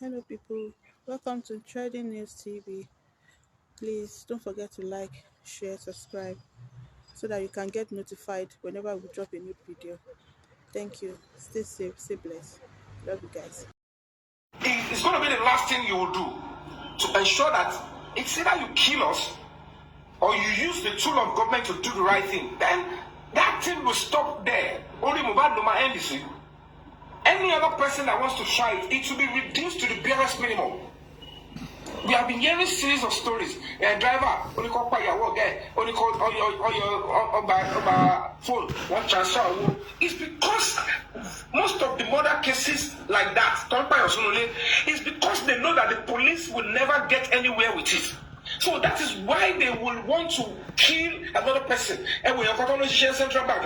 Hello, people. Welcome to Trading News TV. Please don't forget to like, share, subscribe so that you can get notified whenever we drop a new video. Thank you. Stay safe, stay blessed. Love you guys. It's going to be the last thing you will do to ensure that it's either you kill us or you use the tool of government to do the right thing. Then that thing will stop there. Only Mohbad no NDC. Any other person that wants to try it, it will be reduced to the barest minimum. We have been hearing a series of stories. A driver, only call by your guy, only call on your phone, one transfer. It's because most of the murder cases like that, is because they know that the police will never get anywhere with it. So that is why they will want to kill another person. Central Bank,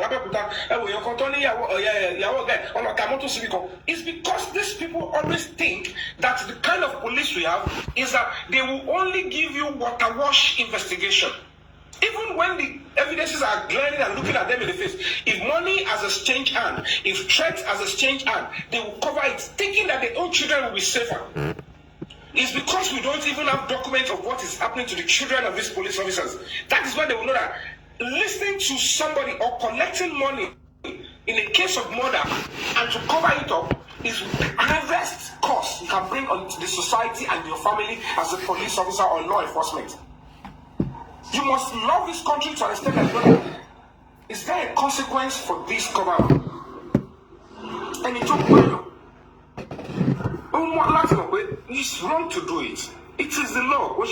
it's because these people always think that the kind of police we have is that they will only give you water wash investigation. Even when the evidences are glaring and looking at them in the face, if money has exchanged hand, if threats has exchanged hand, they will cover it, thinking that their own children will be safer. It's because we don't even have documents of what is happening to the children of these police officers. That is why they will know that listening to somebody or collecting money in a case of murder and to cover it up is the gravest cost you can bring on the society and your family as a police officer or law enforcement. You must love this country to understand that is there a consequence for this cover up? And it took well. It's wrong to do it. It is the law. Why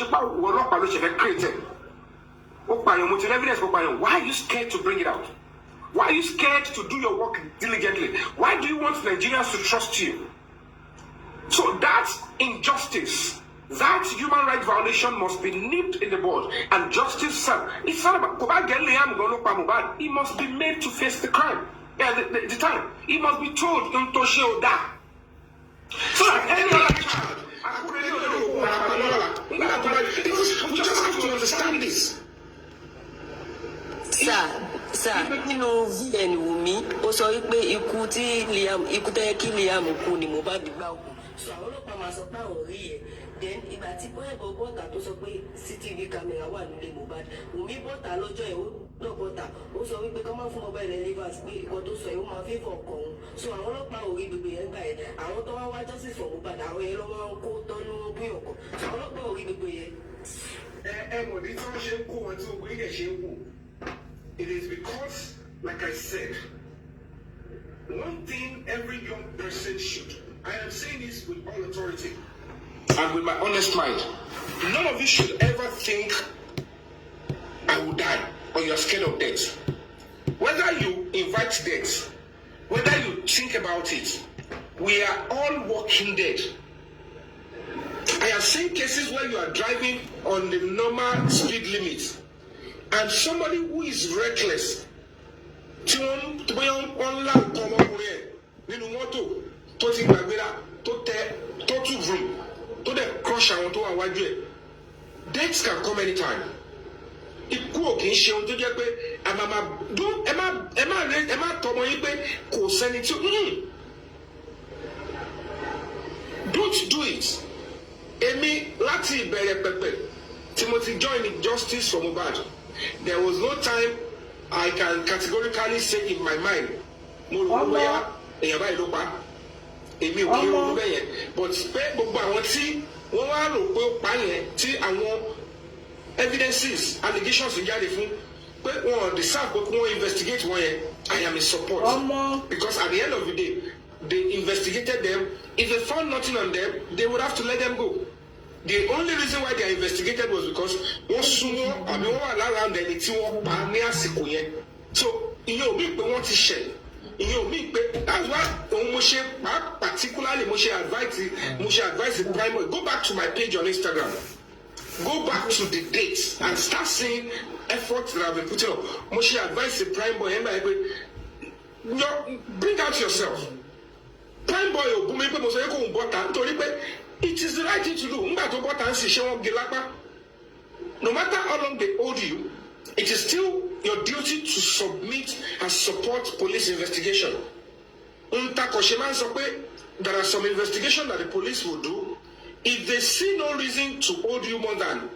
are you scared to bring it out? Why are you scared to do your work diligently? Why do you want Nigerians to trust you? So that injustice, that human rights violation must be nipped in the bud. And justice, sir, it's not about he must be made to face the crime. The time. He must be told that. So that any other child, we just have to understand this. Sir, nínú VN Wumi, ó sọ wípé ikú tó yẹ kí Liam kú ni Mohbad gbà kú. So àwọn ọlọ́pàá máa sọ pé àwọn rí ẹ̀. Then ìgbà tí bọ́ẹ̀bọ̀ bọ́ta tó sọ pé CCTV camera wà nílé Mohbad, Wumi bọ́ta lọ́jọ́ ẹ̀ ó náà bọ́ta. Ó sọ wípé kọ́ máa fún Mohbad relevance pé ìkan tó sọ ẹ̀ ó máa fẹ́ fọ̀ ọkọ̀ òun. So àwọn ọlọ́pàá ò rí gbogbo yẹn gbà ẹ̀. Àwọn tó wá justice for Mohbad, àwọn yẹn ló máa ń kó tọ́nú bí ọkọ̀. So àwọn ọlọ́pàá ò rí gbogbo yẹn. Mọ̀dí tí wọ́n ṣe ń kó wọn tí ogun ilẹ̀ ṣe ń wò. It is because, like I said, one thing every young person should, I am saying this with all authority and with my honest mind, none of you should ever think I will die or you are scared of death. Whether you invite death, whether you think about it, we are all walking dead. I have seen cases where you are driving on the normal speed limit and somebody who is reckless tí wọ́n ńlá nǹkan ọmọkùnrin ẹ̀ nínú mọ́tò tó ti gbàgbéra tó tún vroom tó dẹ̀ crush àwọn tó wà wájú ẹ̀. Death can come anytime. Ikú ò kì í ṣe ohun tó jẹ́ pé ẹ má tọmọ yín pé kò sẹ́ni tí don't do it. Èmi láti ìbẹ̀rẹ̀ pẹ̀pẹ̀ tí mo ti join justice for Mohbad. There was no time I can categorically say in my mind, but gbogbo àwọn tí wọ́n wá rò pé ó pa yẹn tí àwọn evidences allegations jáde fún pé wọ́n deserve pé wọ́n investigate wọ́n yẹn, I am in support. Because at the end of the day, they investigated them. If they found nothing on them, they would have to let them go. The only reason why they are investigated was because wọ́n súnmọ́ àbí wọ́n wà lára ẹni tí wọ́n pa ní àsìkò yẹn. So ìyẹn ò mí pé wọ́n ti ṣẹ̀. Ìyẹn ò mí pé that's why òun mo ṣe particularly mo ṣe advise the prime boy, go back to my page on Instagram, go back to the dates and start seeing efforts that have been putting up. Mo ṣe advise the prime boy ẹ̀ ń bá yẹ pé bring out yourself. Prime boy ò bú mi pé mo sọ yẹ kó ń bọ́ta nítorí pé it is the right thing to do. No matter how long they hold you, it is still your duty to submit and support police investigation. There are some investigations that the police will do If they see no reason to hold you more than,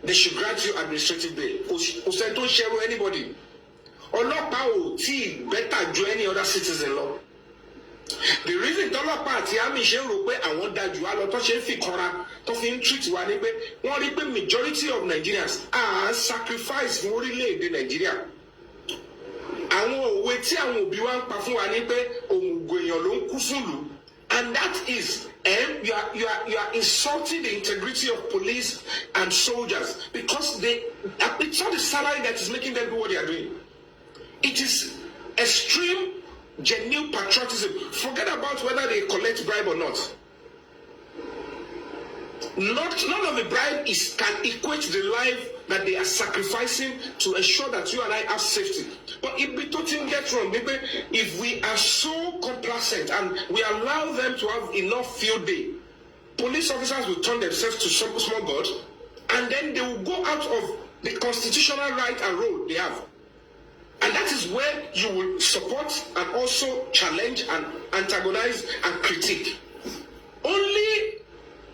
they should grant you administrative bail. Kò sẹ́ni tó ń ṣẹ́rú anybody. Ọlọ́pàá ò tí better ju any other citizen lọ. The reason tọ́lọ́pàá àti àmì ṣe ń rò pé àwọn dájú wa lọ tó ṣe ń fi kanra tó fi ń treat wa ni pé wọ́n rí pé majority of Nigerians are sacrifice fún orílẹ̀-èdè Nàìjíríà. Àwọn òwe tí àwọn òbí wa ń pa fún wa ni pé òmùgọ̀ èèyàn ló ń kú fúnlùú. And that is, you are insulting the integrity of police and soldiers because it's not the salary that is making them do what they are doing. It is extreme, genuine patriotism. Forget about whether they collect bribe or not. None of the bribe can equate to the life that they are sacrificing to ensure that you and I have safety. But if we don't get wrong, maybe if we are so complacent and we allow them to have enough field day, police officers will turn themselves to some small god, and then they will go out of the constitutional right and role they have. And that is where you will support and also challenge and antagonize and critique. Only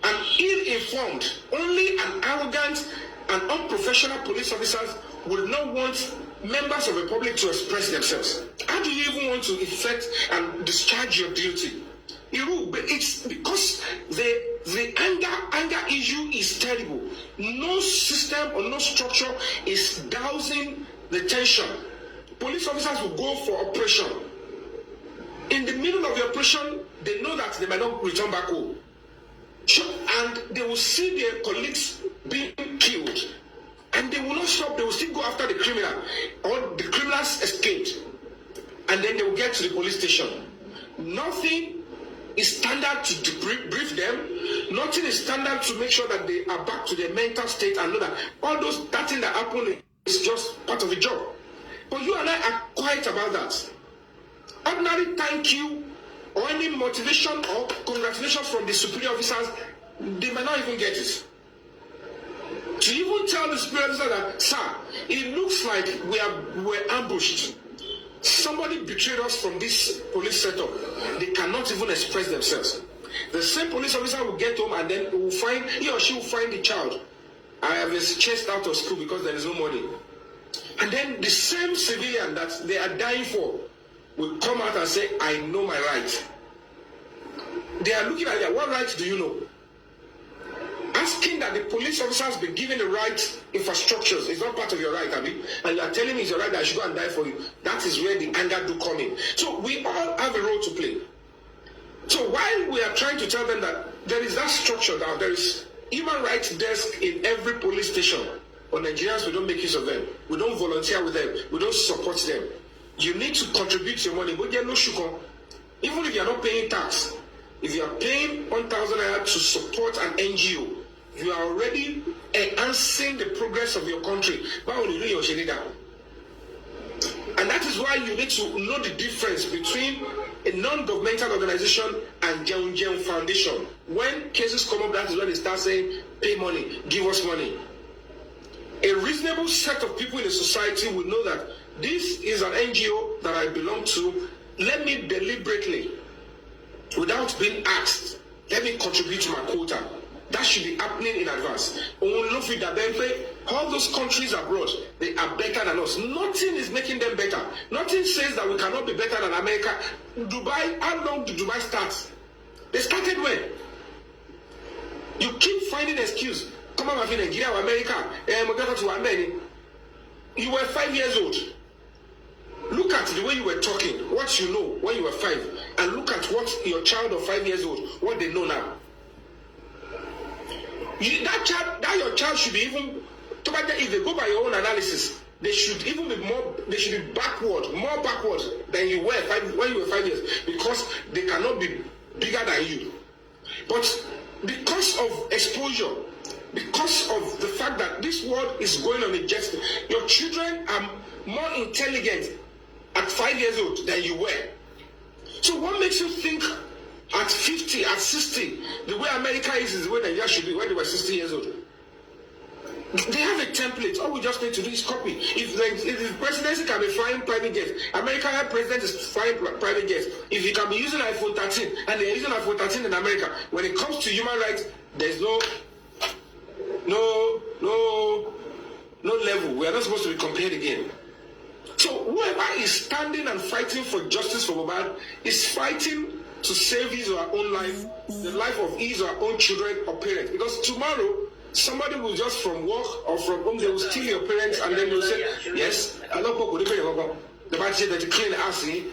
an ill-informed, only an arrogant and unprofessional police officers will not want members of the public to express themselves. How do you even want to effect and discharge your duty? It's because the anger issue is terrible. No system or no structure is dousing the tension. Police officers will go for operation. In the middle of the operation, they know that they might not return back home. And they will see their colleagues being killed. And they will not stop. They will still go after the criminal. Or the criminals escaped. And then they will get to the police station. Nothing is standard to debrief them. Nothing is standard to make sure that they are back to their mental state and know that all that thing that happened is just part of the job. But you and I are quiet about that. Ordinary thank you or any motivation or congratulations from the superior officers, they might not even get it. To even tell the superior officer that, sir, it looks like we're ambushed. Somebody betrayed us from this police setup. They cannot even express themselves. The same police officer will get home and then he or she will find the child. I have been chased out of school because there is no money. And then the same civilian that they are dying for will come out and say, I know my right. They are looking at it, what right do you know? Asking that the police officers be given the right infrastructures is not part of your right, Abi. And you are telling me it's your right that I should go and die for you. That is where the anger do come in. So we all have a role to play. So while we are trying to tell them that there is that structure, that there is human rights desk in every police station, but Nigerians, we don't make use of them. We don't volunteer with them. We don't support them. You need to contribute your money. But no shuko. Even if you are not paying tax, if you are paying 1,000 naira to support an NGO, you are already enhancing the progress of your country. And that is why you need to know the difference between a non-governmental organization and Jeun Foundation. When cases come up, that is when they start saying, pay money, give us money. A reasonable set of people in a society will know that this is an NGO that I belong to. Let me deliberately, without being asked, let me contribute to my quota. That should be happening in advance. All those countries abroad, they are better than us. Nothing is making them better. Nothing says that we cannot be better than America. Dubai, how long did Dubai start? They started when? You keep finding excuse. Come on, Nigeria or America. You were 5 years old. Look at the way you were talking, what you know when you were 5, and look at what your child of 5 years old, what they know now. Your child should be even, if they go by your own analysis, they should even be more backward than you were when you were 5 years, because they cannot be bigger than you. But because of exposure, because of the fact that this world is going on a jet, your children are more intelligent at 5 years old than you were. So what makes you think at 50, at 60, the way America is the way Nigeria should be when they were 60 years old? They have a template. All we just need to do is copy. If the presidency can be flying private jets, American president is flying private jets. If you can be using iPhone 13, and they're using iPhone 13 in America, when it comes to human rights, there's no level. We are not supposed to be compared again. So whoever is standing and fighting for justice for Mohbad is fighting to save his or her own life, the life of his or her own children or parents. Because tomorrow, somebody will just from work or from home, they will steal your parents and then they will say, yes, I don't know the bad say that you clean ass, even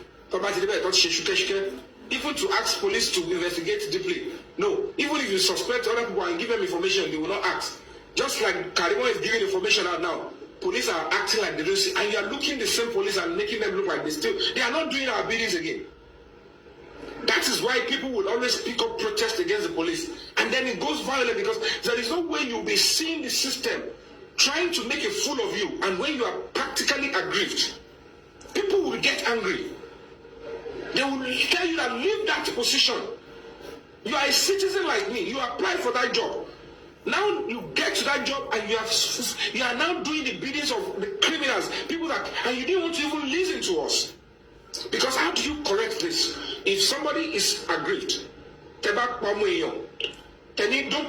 to ask police to investigate deeply. No, even if you suspect other people and give them information, they will not ask. Just like Karimo is giving information out now, police are acting like they don't see, and you are looking the same police and making them look like they are not doing our biddings again. That is why people will always pick up protest against the police. And then it goes violent because there is no way you'll be seeing the system trying to make a fool of you. And when you are practically aggrieved, people will get angry. They will tell you that leave that position. You are a citizen like me. You apply for that job. Now you get to that job and you are now doing the biddings of the criminals, people that, and you didn't want to even listen to us. Because how do you correct this? If somebody is aggrieved, don't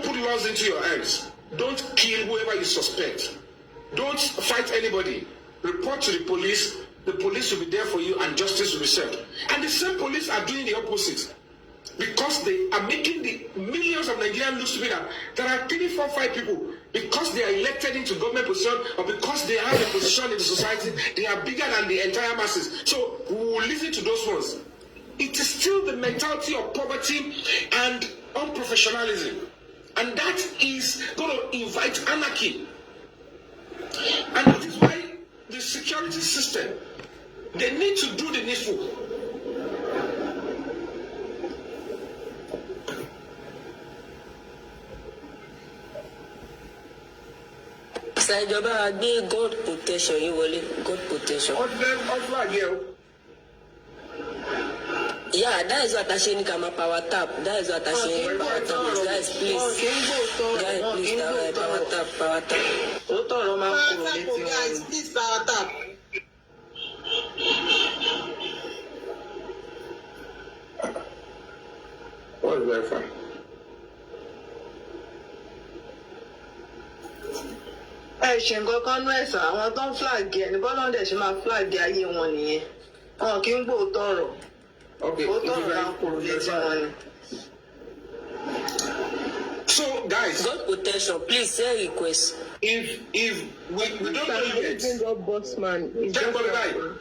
put laws into your hands. Don't kill whoever you suspect. Don't fight anybody. Report to the police. The police will be there for you and justice will be served. And the same police are doing the opposite. Because they are making the millions of Nigerians look stupid. There are 3, 4, 5 people. Because they are elected into government position or because they have a position in the society, they are bigger than the entire masses. So we will listen to those ones. It is still the mentality of poverty and unprofessionalism. And that is going to invite anarchy. And that is why the security system, they need to do the needful. Ìjọba gbé God protection yìí wọlé, God protection. Yeah, that is what I say in Kama power tap. That is what I say in power tap. Guys, please. Guys, please, power tap, power tap. Guys, please power tap. What is Wi-Fi? Ẹ ṣe nǹkan kan nú ẹ̀sán àwọn tó ń flag ẹ̀ ní bọ́lá ọ̀dẹ̀ ṣe máa flag ayé wọn nìyẹn. Wọn kì í gbóòótọ́ ọ̀rọ̀. Okay. So guys, God protection, please say request. If we don't know yet,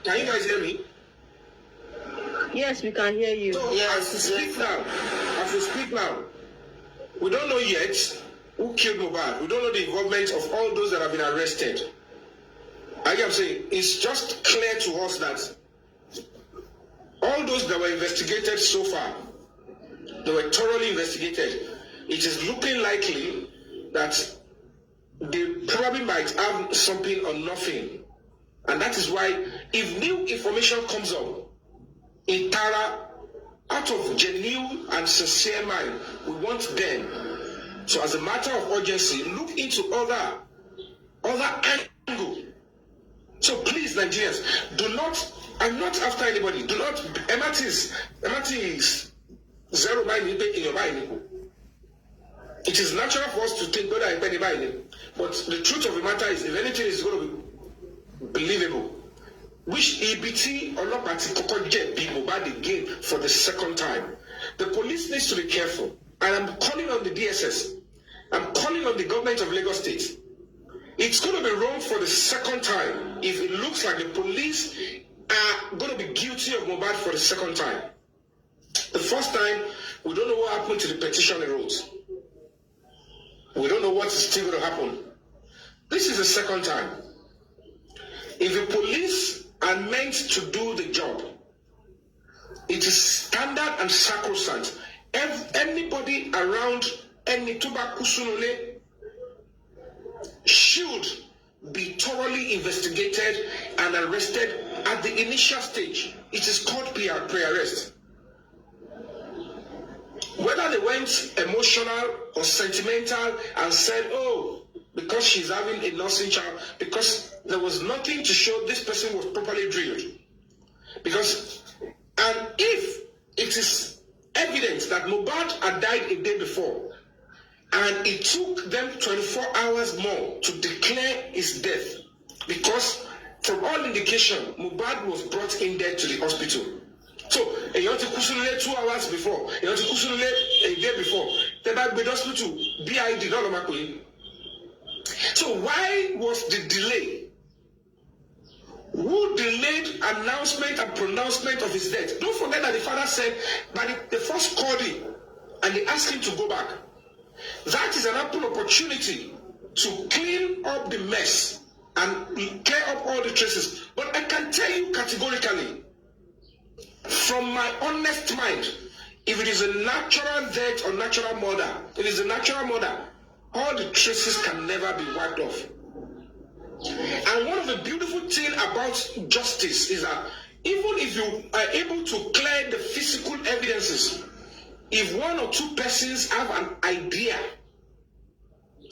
can you guys hear me? Yes, we can hear you. So yes. As we speak now, we don't know yet who killed Mohbad. We don't know the involvement of all those that have been arrested. I am saying it's just clear to us that all those that were investigated so far, they were thoroughly investigated. It is looking likely that they probably might have something or nothing. And that is why if new information comes up, in Tara, out of genuine and sincere mind, we want them. So as a matter of urgency, look into other angle. So please, Nigerians, do not, I'm not after anybody. Do not, Emati is zero mind in your mind. It is natural for us to think whether I pay anybody. But the truth of the matter is, if anything is going to be believable, which EBT or not particular jet be Mohbad again for the second time. The police needs to be careful. And I'm calling on the DSS. I'm calling on the government of Lagos State. It's going to be wrong for the second time if it looks like the police are going to be guilty of Mohbad for the second time. The first time, we don't know what happened to the petition they wrote. We don't know what is still going to happen. This is the second time. If the police are meant to do the job, it is standard and sacrosanct. Anybody around any Tubakusunole should be thoroughly investigated and arrested at the initial stage. It is called pre-arrest. Whether they went emotional or sentimental and said, oh, because she's having a nursing child, because there was nothing to show this person was properly drilled. Because, and if it is evidence that Mohbad had died a day before, and it took them 24 hours more to declare his death, because from all indication, Mohbad was brought in dead to the hospital. So, you want to kusulule 2 hours before, you want to kusulule a day before, the back with hospital, BID, not Omakwe. So why was the delay? Who delayed announcement and pronouncement of his death? Don't forget that the father said, but they first called him and they asked him to go back. That is an ample opportunity to clean up the mess and clear up all the traces. But I can tell you categorically, from my honest mind, if it is a natural death or natural murder, it is a natural murder, all the traces can never be wiped off. And one of the beautiful things about justice is that even if you are able to clear the physical evidences, if one or two persons have an idea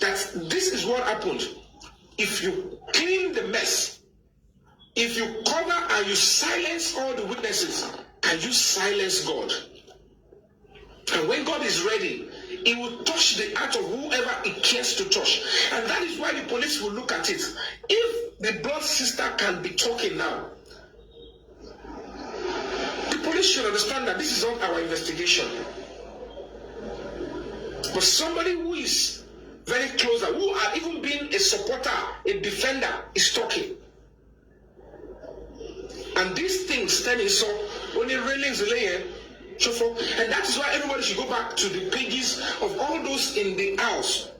that this is what happened, if you clean the mess, if you cover and you silence all the witnesses, can you silence God? And when God is ready, He will touch the heart of whoever He cares to touch. And that is why the police will look at it. If the blood sister can be talking now, the police should understand that this is not our investigation. But somebody who is very close, who are even being a supporter, a defender, is talking. And these things standing so only railings layer. And that is why everybody should go back to the pages of all those in the house.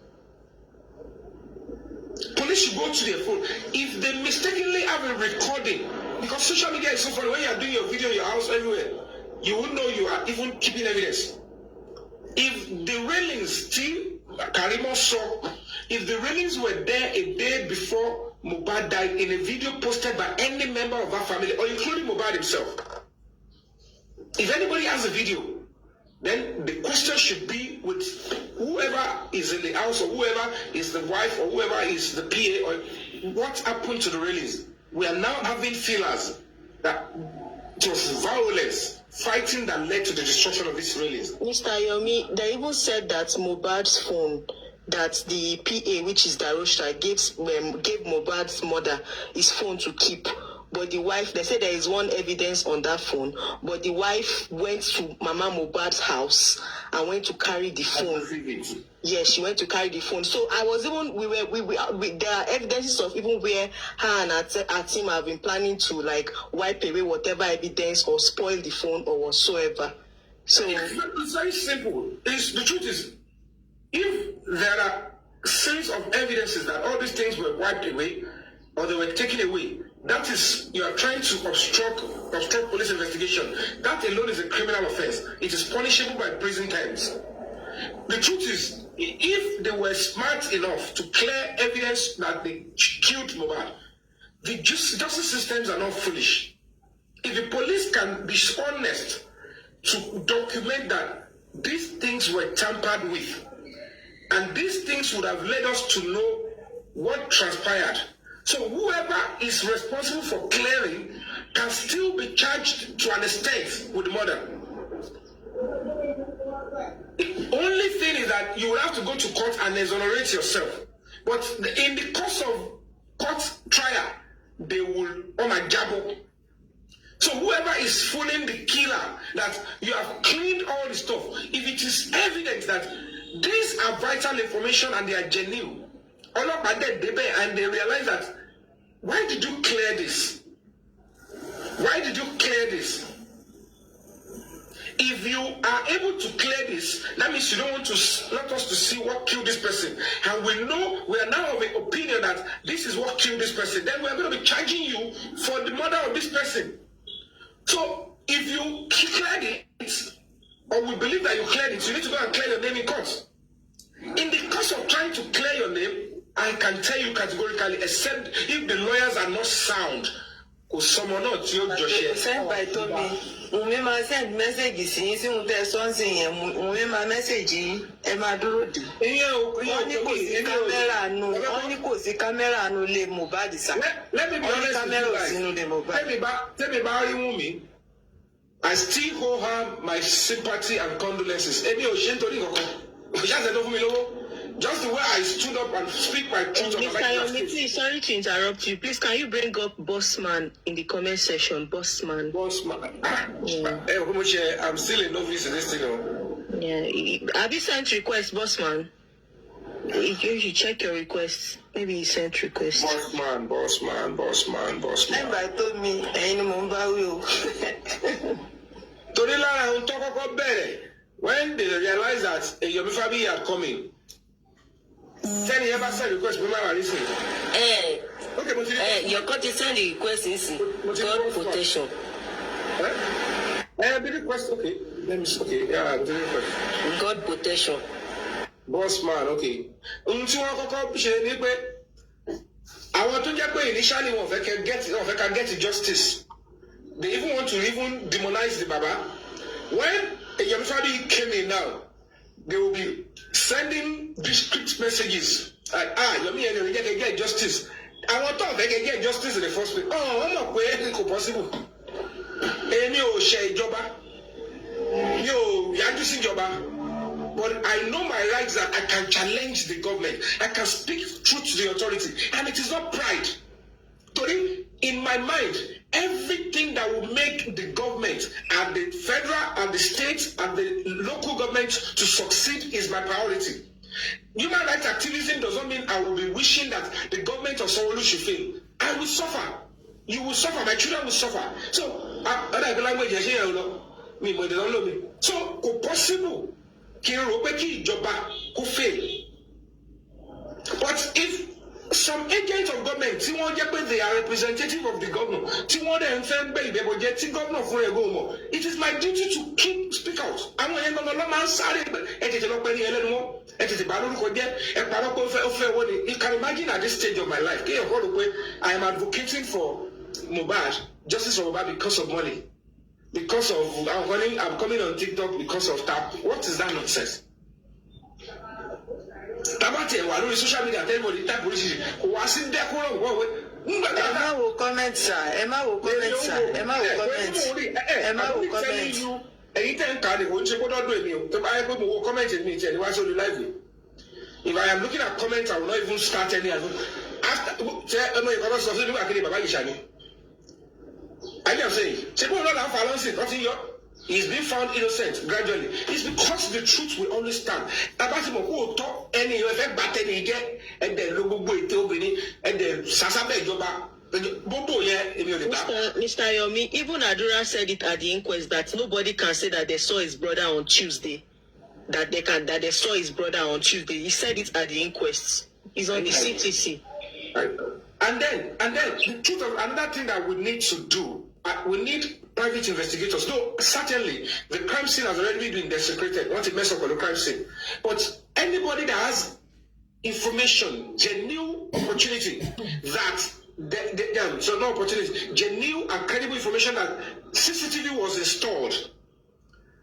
Police should go to their phone. If they mistakenly have a recording, because social media is so funny, when you are doing your video in your house everywhere, you won't know you are even keeping evidence. If the railings still, Karimo saw, if the railings were there a day before Mohbad died in a video posted by any member of our family, or including Mohbad himself, if anybody has a video, then the question should be with whoever is in the house, or whoever is the wife, or whoever is the PA, or what happened to the railings. We are now having feelers that it was violence, fighting that led to the destruction of these railings. Mr. Yomi, they even said that Mohbad's phone, that the PA, which is Darosha, gave Mohbad's mother his phone to keep. But the wife, they said there is one evidence on that phone, but the wife went to Mama Mohbad's house and went to carry the phone. Yes, she went to carry the phone. So I was even, there are evidences of even where her and her team have been planning to like wipe away whatever evidence or spoil the phone or whatsoever. So it's very simple. The truth is, if there are series of evidences that all these things were wiped away or they were taken away, that is, you are trying to obstruct police investigation. That alone is a criminal offense. It is punishable by prison terms. The truth is, if they were smart enough to clear evidence that they killed Mohbad, the justice systems are not foolish. If the police can be honest to document that these things were tampered with, and these things would have led us to know what transpired. So whoever is responsible for clearing can still be charged to an extent with the murder. The only thing is that you will have to go to court and exonerate yourself. But in the course of court trial, they will jabo. So whoever is fooling the killer that you have cleaned all the stuff, if it is evident that these are vital information and they are genuine, and they realize that, why did you clear this? Why did you clear this? If you are able to clear this, that means you don't want us to see what killed this person. And we are now of the opinion that this is what killed this person. Then we are going to be charging you for the murder of this person. So if you cleared it, or we believe that you cleared it, you need to go and clear your name in court. In the course of trying to clear your name, I can tell you categorically, except if the lawyers are not sound, kò sọmọ náà tí ó jọṣẹ. Send by Tommy. Wùmí máa send message sí yín sí mo tẹ sọ́ọ̀sì yẹn. Wùmí máa message yín. Ẹ máa dúró dè. Wọ́n ní kò sí kámẹ́rà nù. Wọ́n ní kò sí kámẹ́rà nù lé Mohbad sá. Let me be honest with you guys. Tẹ́mi bá rí Wùmí, I still owe her my sympathy and condolences. Èmi ò ṣe nítorí kankan. Ìyá àtẹ̀tọ́ fún mi lówó. Just the way I stood up and speak my truth on the Mr. Sorry to interrupt you. Please, can you bring up Bossman in the comment section? Bossman. Yeah. I'm still a novice in this thing. Yeah. Have you sent request, Bossman? You should check your requests. Maybe he sent request. Bossman. Everybody told me, ẹ̀yin mo ń bá wí o. Torí lára ohun tó kọ́kọ́ bẹ̀rẹ̀, when they realized that Yomi Fabiyi had come in, send you ever send request, remember listen. Your court is send the request in God protection. The request, okay. Let me see. Okay, yeah, the request. God protection. Bossman, okay. Ohun tí wọ́n kọ́kọ́ ṣe ni pé àwọn tó jẹ́ pé initially wọ́n fẹ́ ká get justice. They even want to even demonize the Baba. When Yomi Fabiyi came in now, they will be sending discreet messages like, Yomi and you get justice. I want to get justice in the first place. I'm not going to possible. Èmi ò ṣe ìjọba. Mi ò yájú sí ìjọba. But I know my rights that I can challenge the government. I can speak truth to the authority. And it is not pride. Torí, in my mind, everything that will make the government and the federal and the state and the local government to succeed is my priority. Human rights activism does not mean I will be wishing that the government of Sanwo-Olu should fail. I will suffer. You will suffer. My children will suffer. So, so, kò possible kí n rò pé kí ìjọba kó fail. But if some agents of government tí wọ́n jẹ́ pé they are representative of the governor tí wọ́n dẹ̀ ń fẹ́ gbé ìbẹ̀bọ̀ jẹ́ tí governor fún ẹ̀gbọ́n mọ̀, it is my duty to speak out. Àwọn yẹn gbọ́dọ̀ lọ́ máa ń sáré ẹ tètè lọ pẹ́ ní ẹlẹ́nu wọn ẹ tètè bá lórúkọ jẹ́ ẹ parọ́ pé ó fẹ́ wọ́n ni. You can imagine at this stage of my life kéèyàn kọ́ ló pé I am advocating for Mohbad, justice for Mohbad because of money, because of I'm coming on TikTok because of tap. What is that nonsense? Tabati ẹ wà lórí social media tẹ́lifọ̀dì type oríṣiríṣi kò wá sí dẹ́kúrọ̀ wọ́wé. Ẹ má wo comment sir, ẹ má wo comment sir, ẹ má wo comment, ẹ má wo comment. Ẹ̀yin tẹ́ ń kà ní kò ń ṣe kó dọ́dọ̀ èmi o, tó bá yẹ pé mo wo comment mi tiẹ̀ ní wá sórí live. If I am looking at comments, I will not even start any of them. After ṣe ẹnu ìkọ́tọ̀ sọ sí nígbà kí ni bàbá yìí ṣàní. I am saying, ṣe kó lọ́la ń fa lọ́sìn tó ti yọ. He is being found innocent gradually. It's because the truth will always stand. Tabatimo kò tọ́ ẹni ìwé fẹ́ gbà tẹ́ni jẹ́ ẹ̀dẹ̀ ló gbogbo ètè obìnrin ẹ̀dẹ̀ sàsábẹ̀ ìjọba gbogbo yẹn èmi ò lè gbà. Mr. Yomi, even Adura said it at the inquest that nobody can say that they saw his brother on Tuesday. That they saw his brother on Tuesday. He said it at the inquest. He's on the CTC. And then the truth of another thing that we need to do, we need private investigators. No, certainly the crime scene has already been desecrated. Want to mess up on the crime scene, but anybody that has information, genuine opportunity that no opportunity, genuine and credible information that CCTV was installed,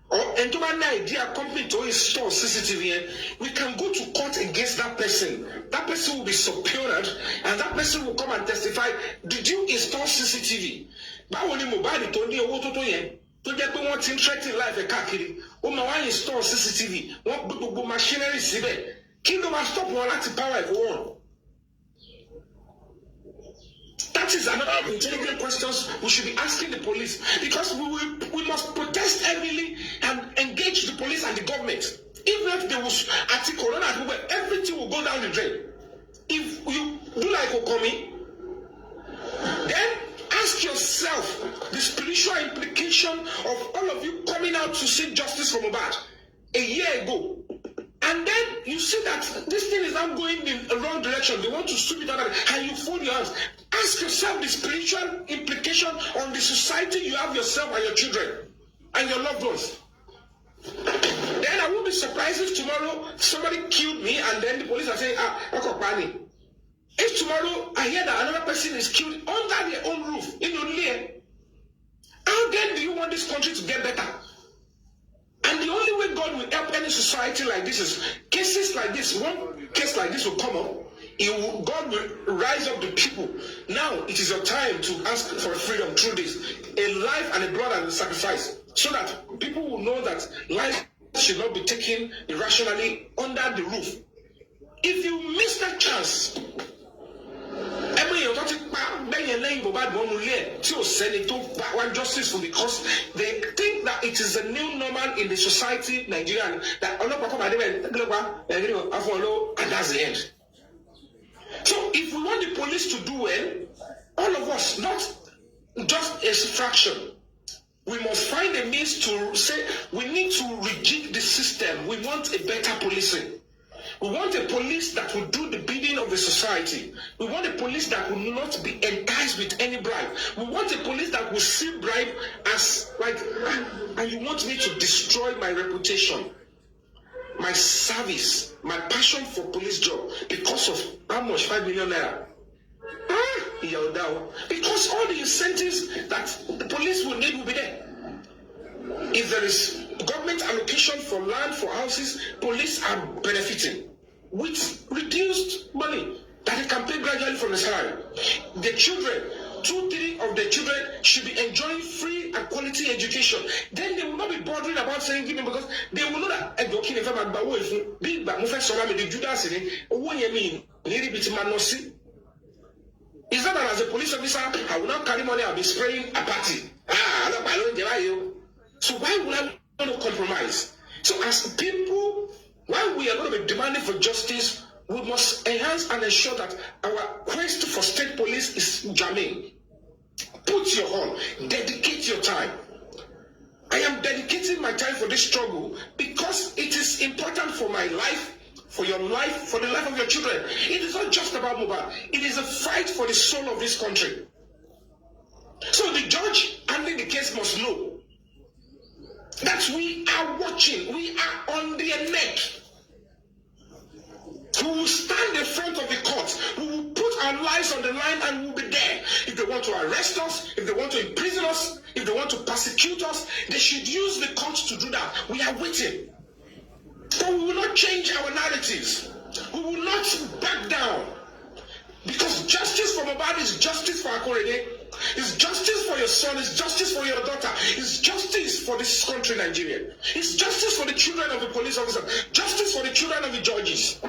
or and to my idea company to install CCTV, we can go to court against that person. That person will be subpoenaed, and that person will come and testify. Did you install CCTV? Báwo ni Mohbad tó ní owó tó yẹn tó jẹ́ pé wọ́n ti ń threaten life ẹ̀ káàkiri ó máa wá install CCTV wọ́n gbé gbogbo machinery síbẹ̀ kí ló máa stop wọn láti power ẹ̀ fún wọn. That is another intelligent questions we should be asking the police, because we must protest heavily and engage the police and the government. Even if they will at Corona, everything will go down the drain. If you do like Okomi, then ask yourself the spiritual implication of all of you coming out to seek justice for Mohbad a year ago. And then you see that this thing is now going in a wrong direction. They want to sweep it out and you fold your hands. Ask yourself the spiritual implication on the society you have yourself and your children and your loved ones. Then I won't be surprised if tomorrow somebody killed me and then the police are saying, Okopani. If tomorrow I hear that another person is killed under their own roof, in Only, how then do you want this country to get better? And the only way God will help any society like this is cases like this. One case like this will come up. God will rise up the people. Now it is your time to ask for freedom through this. A life and a blood and a sacrifice. So that people will know that life should not be taken irrationally under the roof. If you miss that chance, justice for, because they think that it is a new normal in the society, Nigerian, that and that's the end. So if we want the police to do well, all of us, not just a fraction, we must find a means to say we need to rejig the system. We want a better policing. We want a police that will do the bidding of the society. We want a police that will not be enticed with any bribe. We want a police that will see bribe as like, and you want me to destroy my reputation, my service, my passion for police job because of how much 5 million naira? Because all the incentives that the police will need will be there. If there is government allocation for land, for houses, police are benefiting with reduced money that they can pay gradually from the salary. The children, 2-3 of the children should be enjoying free and quality education. Then they will not be bothering about saying give me, because they will know that it's not that as a police officer, I will not carry money, I'll be spraying a party. So why would I not compromise? So as people, while we are going to be demanding for justice, we must enhance and ensure that our quest for state police is germane. Put your all, dedicate your time. I am dedicating my time for this struggle because it is important for my life, for your life, for the life of your children. It is not just about Mohbad. It is a fight for the soul of this country. So the judge handling the case must know that we are watching, we are on their neck. We will stand in front of the court. We will put our lives on the line and we will be there. If they want to arrest us, if they want to imprison us, if they want to persecute us, they should use the court to do that. We are waiting. But we will not change our narratives. We will not back down. Because justice for Mohbad is justice for Akorede. It's justice for your son. It's justice for your daughter. It's justice for this country, Nigeria. It's justice for the children of the police officer. Justice for the children of the judges.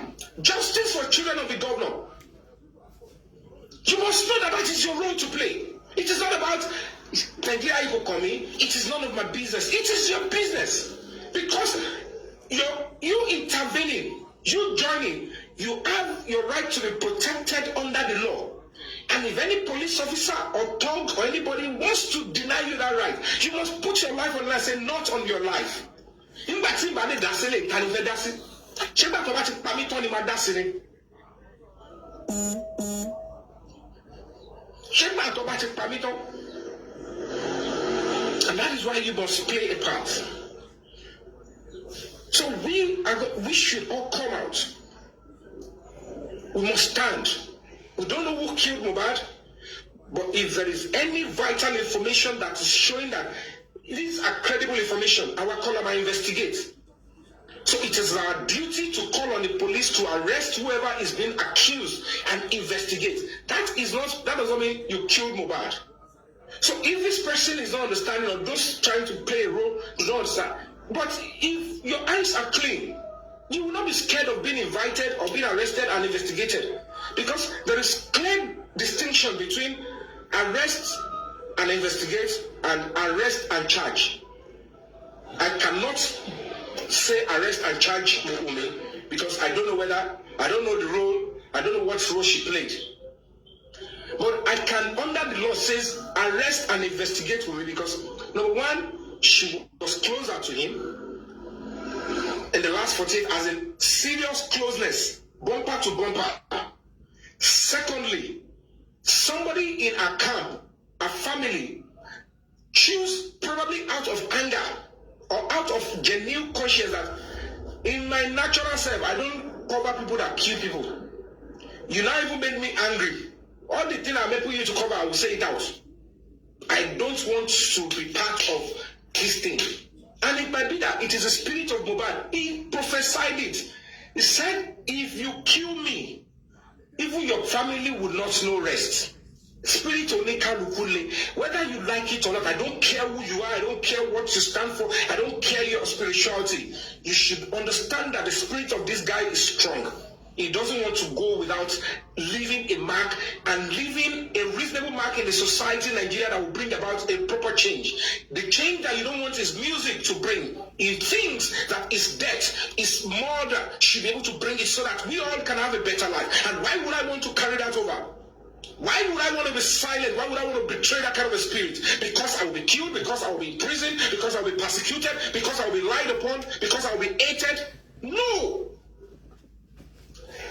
Justice for children of the governor. You must know that that is your role to play. It is not about Nigeria Ikokomi. It is none of my business. It is your business. Because you intervening, you joining, you have your right to be protected under the law. And if any police officer or thug or anybody wants to deny you that right, you must put your life on the line and say, not on your life. And that is why you must play a part. So we should all come out. We must stand. We don't know who killed Mohbad, but if there is any vital information that is showing that these are credible information, I will call them and investigate. So it is our duty to call on the police to arrest whoever is being accused and investigate. That does not mean you killed Mohbad. So if this person is not understanding, or those trying to play a role do not understand, but if your hands are clean, you will not be scared of being invited or being arrested and investigated. Because there is clear distinction between arrest and investigate and arrest and charge. I cannot say arrest and charge Mohbad because I don't know the role, I don't know what role she played. But I can, under the law, says arrest and investigate Mohbad because, number one, she was closer to him in the last 48 as in serious closeness, bumper to bumper. Secondly, somebody in a camp, a family, choose probably out of anger or out of genuine conscience that in my natural self, I don't cover people that kill people. You now even made me angry. All the things I'm making you to cover, I will say it out. I don't want to be part of this thing. And it might be that it is the spirit of Mohbad. He prophesied it. He said, if you kill me, even your family will not know rest. Spirit only can whether you like it or not, I don't care who you are, I don't care what you stand for, I don't care your spirituality. You should understand that the spirit of this guy is strong. He doesn't want to go without leaving a mark and leaving a reasonable mark in the society in Nigeria that will bring about a proper change. The change that you don't want is music to bring. He thinks that his death, his murder should be able to bring it so that we all can have a better life. And why would I want to carry that over? Why would I want to be silent? Why would I want to betray that kind of a spirit? Because I will be killed, because I will be in prison, because I will be persecuted, because I will be lied upon, because I will be hated? No!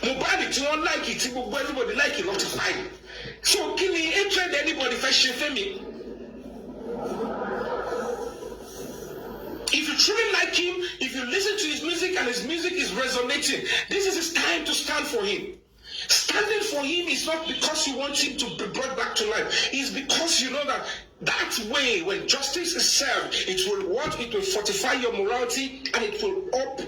Mohbad, if you don't like it, everybody like it, not to fight. So, can you hatred anybody for me? If you truly like him, if you listen to his music and his music is resonating, this is his time to stand for him. Standing for him is not because you want him to be brought back to life. It's because you know that that way, when justice is served, it will fortify your morality, and it will up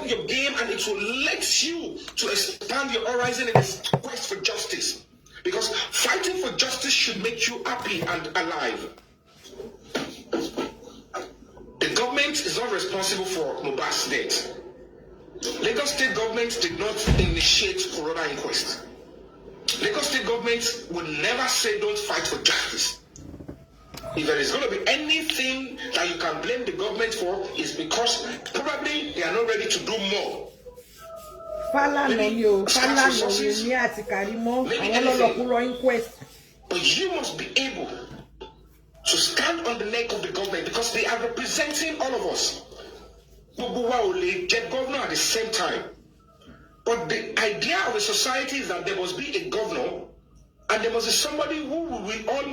your game, and it will let you to expand your horizon in this quest for justice. Because fighting for justice should make you happy and alive. The government is not responsible for Mohbad's death. Lagos State government did not initiate coroner inquest. Lagos State government will never say don't fight for justice. If there is going to be anything that you can blame the government for, is because probably they are not ready to do more. But you must be able to stand on the neck of the government because they are representing all of us. We get governor at the same time. But the idea of a society is that there must be a governor and there must be somebody who we all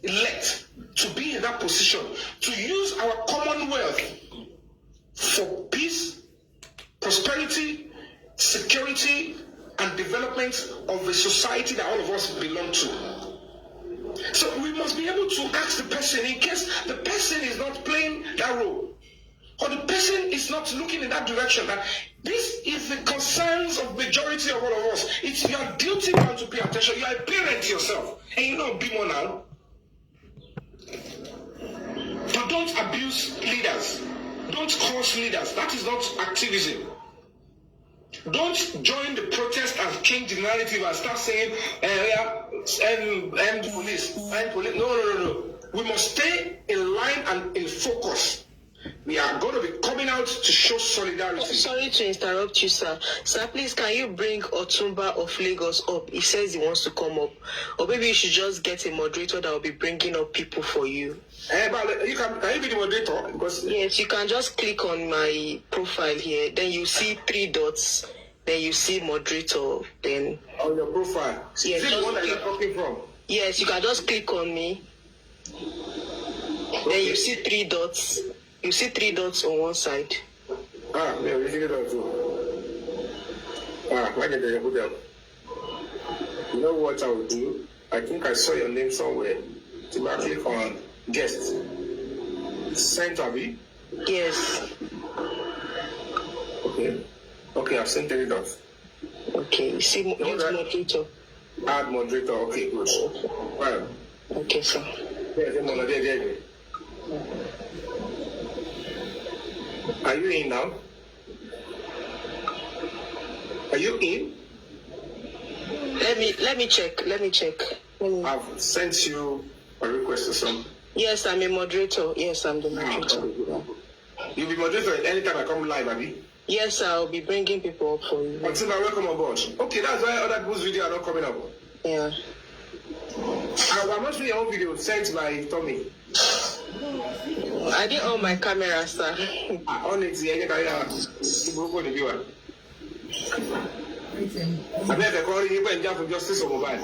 elect to be in that position, to use our commonwealth for peace, prosperity, security, and development of a society that all of us belong to. So we must be able to ask the person, in case the person is not playing that role, or the person is not looking in that direction, that this is the concerns of majority of all of us. It's your duty now to pay attention. You are a parent yourself, and you know be more now. But don't abuse leaders. Don't curse leaders. That is not activism. Don't join the protest and change the narrative and start saying, end police, end police. No. We must stay in line and in focus. We are going to be coming out to show solidarity. Sorry to interrupt you, sir. Sir, please, can you bring Otumba of Lagos up? He says he wants to come up. Or maybe you should just get a moderator that will be bringing up people for you. But can you be the moderator? Because yes, you can just click on my profile here. Then you see 3 dots. Then you see moderator. Then on your profile. Yes, is it the one that you're talking from? Yes, you can just click on me. Okay. Then you see 3 dots. You see 3 dots on one side. Yeah, we see it also. Why did they put them? You know what I will do? I think I saw your name somewhere. To click on guest. Sent Fabiyi? Yes. Okay, I've sent 3 dots. Okay, you see, use moderator. Add moderator, okay, good. Right. Okay, sir. There. Are you in now? Are you in? Let me check. I've sent you a request or something. Yes, I'm a moderator. Yes, I'm the moderator. You'll be moderator anytime I come live, Abby? Yes, I'll be bringing people up for you. Until I welcome aboard. Okay, that's why other people's videos are not coming up. Yeah. I'm not seeing your own video sent by Tommy. I didn't on my camera, sir. On it, yeah, the viewer. I better call you and jump for justice or Mohbad.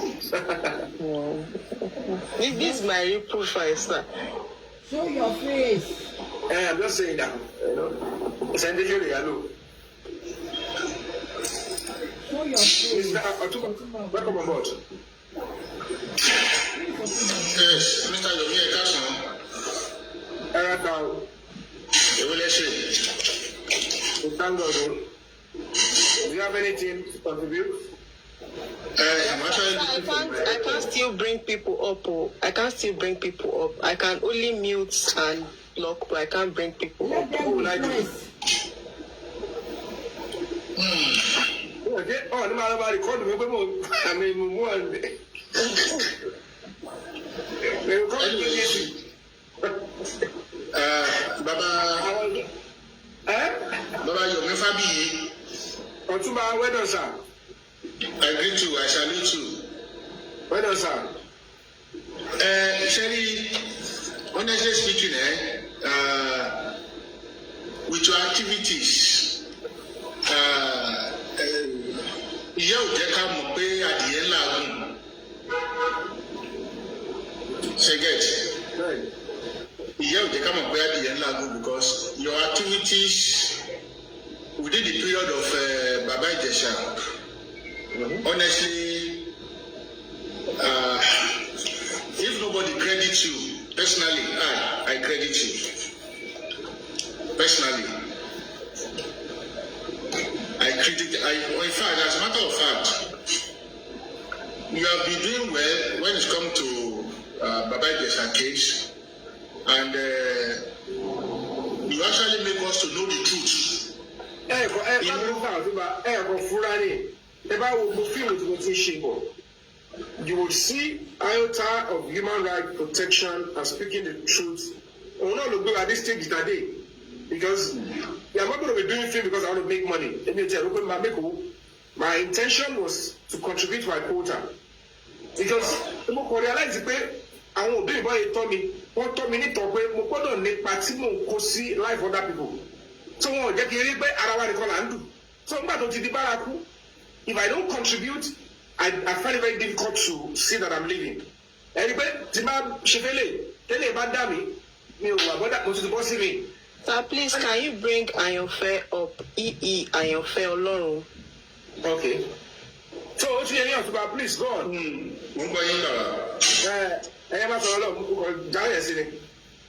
This is my real profile, sir. Show your face. I'm just saying that. Send it to Show your face. Mr. Welcome on board. Yes, Mr. Yomi Ekason. Eraka. Thank God. Do you have anything to contribute? I can't still bring people up. I can't still bring people up. I can only mute and block, but I can't bring people up. Let them request. Okay. Oh, no matter about the call, I mean, one. They will call you. Baba Yomi Fabiyi. Otuba, where does sir? I greet you, I salute you. Where does sir? Sherry, honestly speaking, with your activities, ìyá ò jẹ́ ká mọ̀ pé adìyẹ ńlá gùn. Ṣẹ́gẹ̀t. Ìyá ò jẹ́ ká mọ̀ pé adìyẹ ńlá gùn because your activities within the period of Baba Ijesha, honestly, if nobody credits you, personally, I credit you. Personally, in fact, as a matter of fact, you have been doing well when it comes to Baba Ijesha case, and you actually make us to know the truth. You would see iota of human rights protection and speaking the truth. We will not look at this stage today because we are not going to be doing film because I want to make money. Let me tell you, my intention was to contribute to my quota because I realize that I won't be able to tell me what to me to life other people. So if I don't contribute, I find it very difficult to see that I'm living. Sir, please, can you bring Ayanfe up? Ayanfe Olorun. Okay. So, what's your name? Please go on.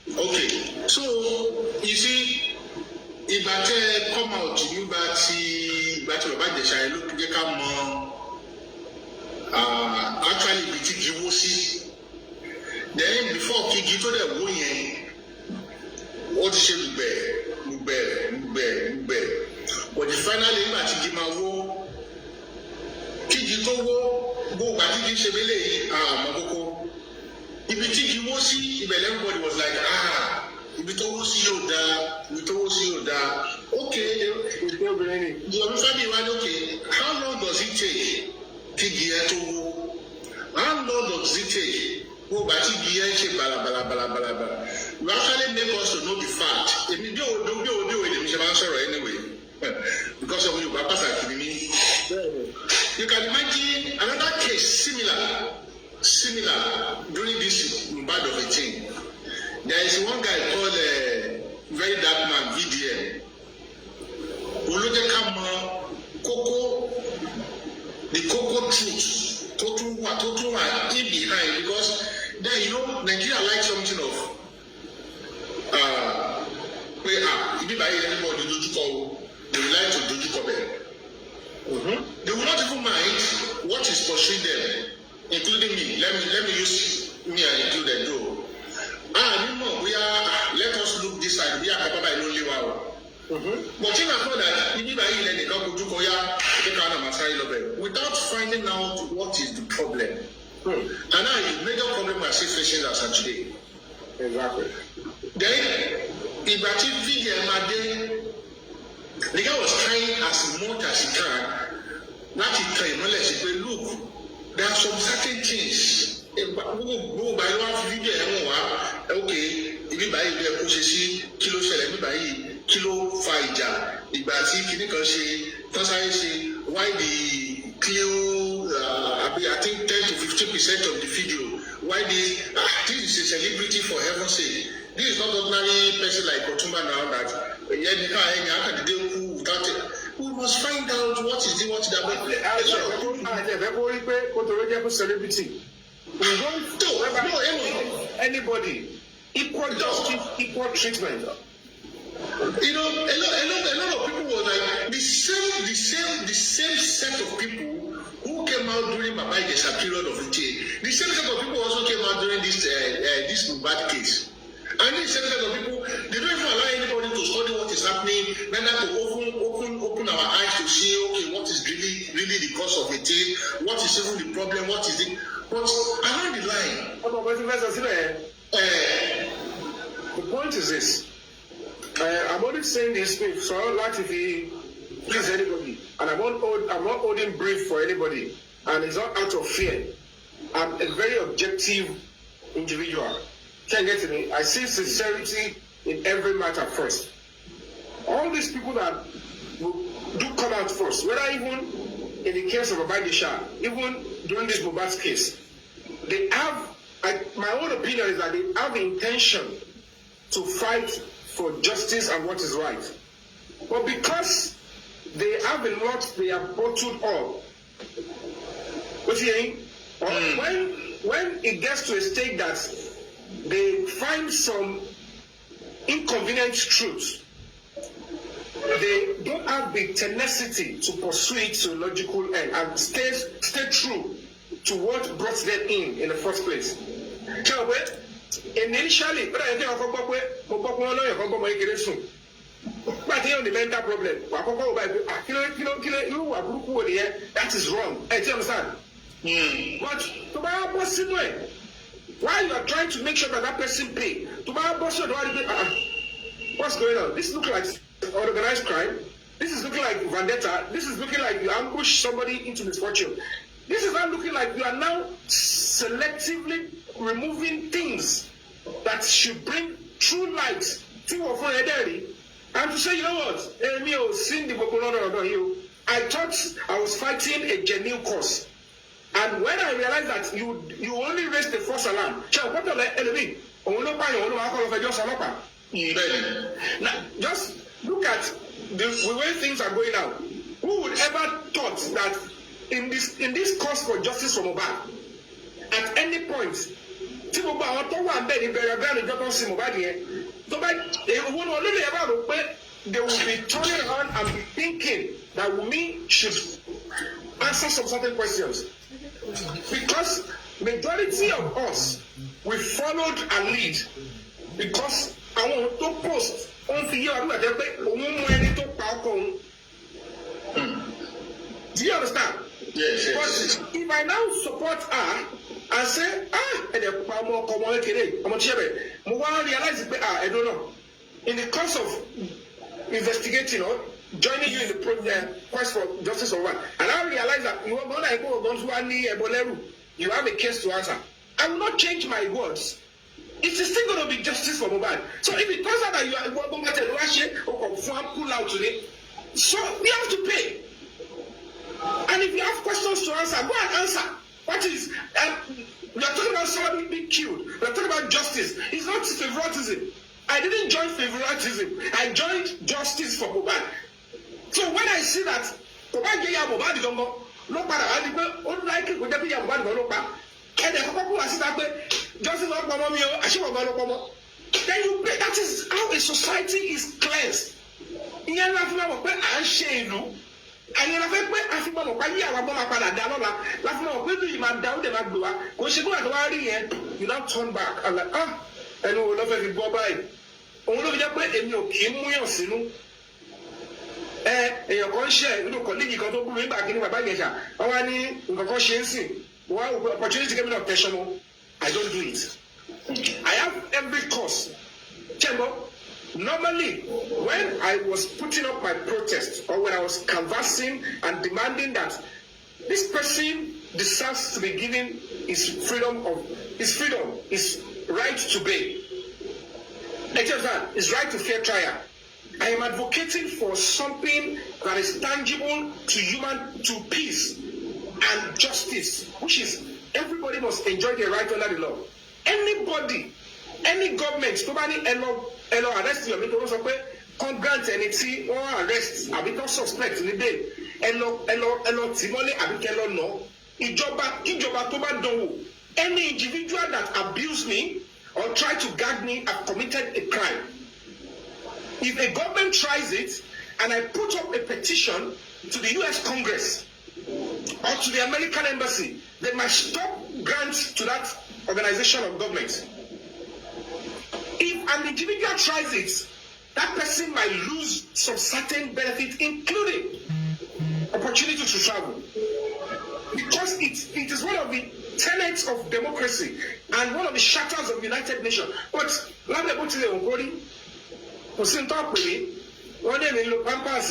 Okay, so you see, if I come out, you Baba Ijesha ló jẹ́ ká mọ̀ actually ibi tí igi wó sí. Then before kí igi tó dẹ̀ wó yẹn, ó ti ṣe lùgbẹ̀. But finally nígbà tí igi máa wó, kí igi tó wó, gbogbo àti igi ṣe mélé yìí, àmọ́ kókó. Ibi tí igi wó sí, ibẹ̀ everybody was like, ibi tó wó sí yóò dáa. Okay, Yomi Fabiyi wá ní okay, how long does it take kí igi yẹn tó wó? How long does it take gbogbo àti igi yẹn ṣe balabala? You actually make us to know the fact. Èmi bí òwe lèmi ṣe máa ń sọ̀rọ̀ anyway because of Yorùbá pàtàkì ni mí. You can imagine another case similar during this Mohbad of a thing. There is one guy called very dark man VDM. Olójẹ́ ká mọ̀ kókó the cocoa truth tó tún wà in behind because then Nigeria like something of pé ibi báyìí everybody dojúkọ o they will like to dojúkọ bẹ́ẹ̀. They will not even mind what is pursuing them, including me. Let me use me and include though. Anymore, let us look this side. We are Papa by only wow. But in a that without finding out what is the problem. And now the major problem we are still facing as of today. Exactly. Then if I video the guy was trying as much as he can not to try look, there are some certain things. Okay, ibi báyìí bí ẹ kó ṣe sí kí ló ṣẹlẹ̀ ibi báyìí kí ló fa ìjà ìgbà tí kinní kan ṣe tán sáré ṣe why the Clio I think 10 to 15% of the video why this is a celebrity for heaven's sake. This is not ordinary person like Otumba now that ẹnìkan akadede kú without we must find out what is the what is that. Celebrity. We want anybody equal justice, equal treatment. You know, a lot of people were like the same set of people who came out during Mohbad period of the day. The same set of people also came out during this Mohbad case. And the same set of people, they don't even allow anybody to study what is happening, neither to open our eyes to see, okay, what is really the cause of the thing, what is even the problem, what is it. But along the line, the point is this. I'm only saying this so I don't like if he please anybody, and I'm not holding brief for anybody, and it's not out of fear. I'm a very objective individual. Can't get to me. I see sincerity in every matter first. All these people that do come out first, whether even in the case of Fabiyi, even during this Mohbad case, they have. My own opinion is that they have the intention to fight for justice and what is right. But because they have a lot they have bottled up, what's saying? When it gets to a state that they find some inconvenient truth, they don't have the tenacity to pursue it to a logical end and stay true to what brought them in the first place. Initially, but I think I'll but on the mental problem, that is wrong. I understand. But while you are trying to make sure that person pay, what's going on? This looks like organized crime. This is looking like vendetta. This is looking like you ambush somebody into misfortune. This is not looking like you are now selectively removing things that should bring true light to our identity. And to say, you know what? I thought I was fighting a genuine cause. And when I realized that you only raised the false alarm, now just look at the way things are going now. Who would ever thought that in this cause for justice for Mohbad, at any point, they will be turning around and be thinking that we should answer some certain questions. Because majority of us, we followed a lead. Because I want to post on the year. Do you understand? yes. But if I now support her and say, I realize I don't know. In the course of investigating or joining you in the quest for justice or what, and I realize that you have a case to answer. I will not change my words. It is still going to be justice for Mohbad. So if it turns out that you are going to pull out today, so we have to pay. And if you have questions to answer, go and answer. What is we are talking about somebody being killed. We are talking about justice. It's not favoritism. I didn't join favoritism. I joined justice for Mohbad. So when I see that Mohbad then you pay. That is how a society is cleansed. And you now turn back and like, and we will not be go by. Èèyàn kan ṣe inú kọ̀líìgì kan tó gbúrú nígbà kíní bàbá ìyẹ̀ṣà wọ́n wá ní nǹkan kan ṣe ń sìn wọ́n wá opportunity kẹ́mi náà tẹ̀sán mọ́. I don't do it. I have every cause. Normally, when I was putting up my protest or when I was canvassing and demanding that this person deserves to be given his freedom, his right to bail. His right to fair trial. I am advocating for something that is tangible to peace and justice, which is everybody must enjoy their right under the law. Anybody, any government, nobody arrest you. kan grant ẹni tí wọ́n arrest àbí tó suspect ní bail ẹ lọ tì mọ́lé àbí kẹ́ lọ nà kíjọba tó bá dánwò any individual that abuse me or try to gag me have committed a crime. If a government tries it and I put up a petition to the US Congress or to the American Embassy, they might stop grants to that organization of government. If an individual tries it, that person might lose some certain benefits, including opportunity to travel. Because it is one of the tenets of democracy and one of the shatters of United Nations. But lábẹ́ bó tilẹ̀ ń kórí, kò sí ní tó pè mí, wọ́n ní èmi lo pampers,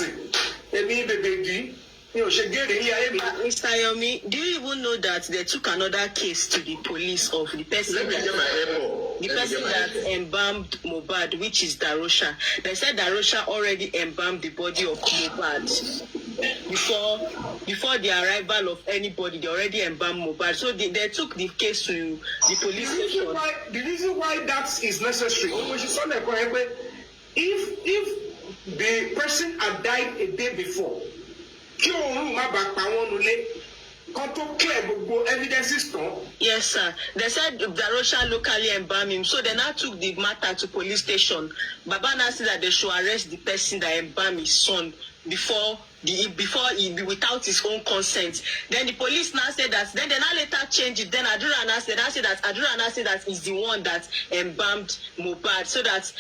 èmi bèbè dì, mi ò ṣe géèrè ní ayé mi. Mr. Yomi, do you even know that they took another case to the police of the person Let me get my airport. the person that embalmed Mohbad, which is Darosha? They said Darosha already embalmed the body of Mohbad before the arrival of anybody. They already embalmed Mohbad, so they took the case to the police station. The reason why that is necessary, if the person had died a day before, kí òun má bàa pa wọ́n nulẹ̀, kan tó clear gbogbo evidences tán. Yes, sir. They said Darosha locally embalmed him, so they now took the matter to police station. Baba now said that they should arrest the person that embalmed his son before without his own consent. Then the police now said that. Then they now later changed it. Then Adura now said that is the one that embalmed Mohbad, so that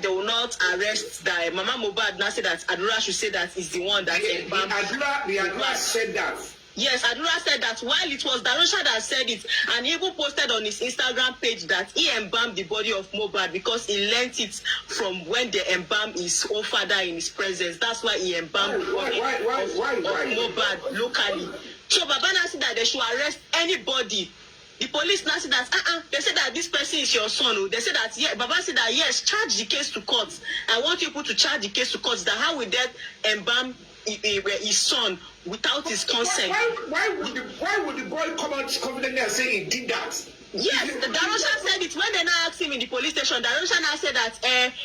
they will not arrest that. Mama Mohbad now said that Adura should say that is the one that embalmed. The Adura said that. Yes, Adura said that while it was Darosha that said it, and he even posted on his Instagram page that he embalmed the body of Mohbad because he learnt it from when they embalmed his own father in his presence. That's why he embalmed the body of Mohbad locally. So Baba now said that they should arrest anybody. The police now said that they said that this person is your son. They said that Baba said that yes, charge the case to court. I want people to charge the case to court. That how will they embalm his son without his consent? Why would the boy come out confidently and say he did that? Yes, Darosha said it when they now asked him in the police station. Darosha now said that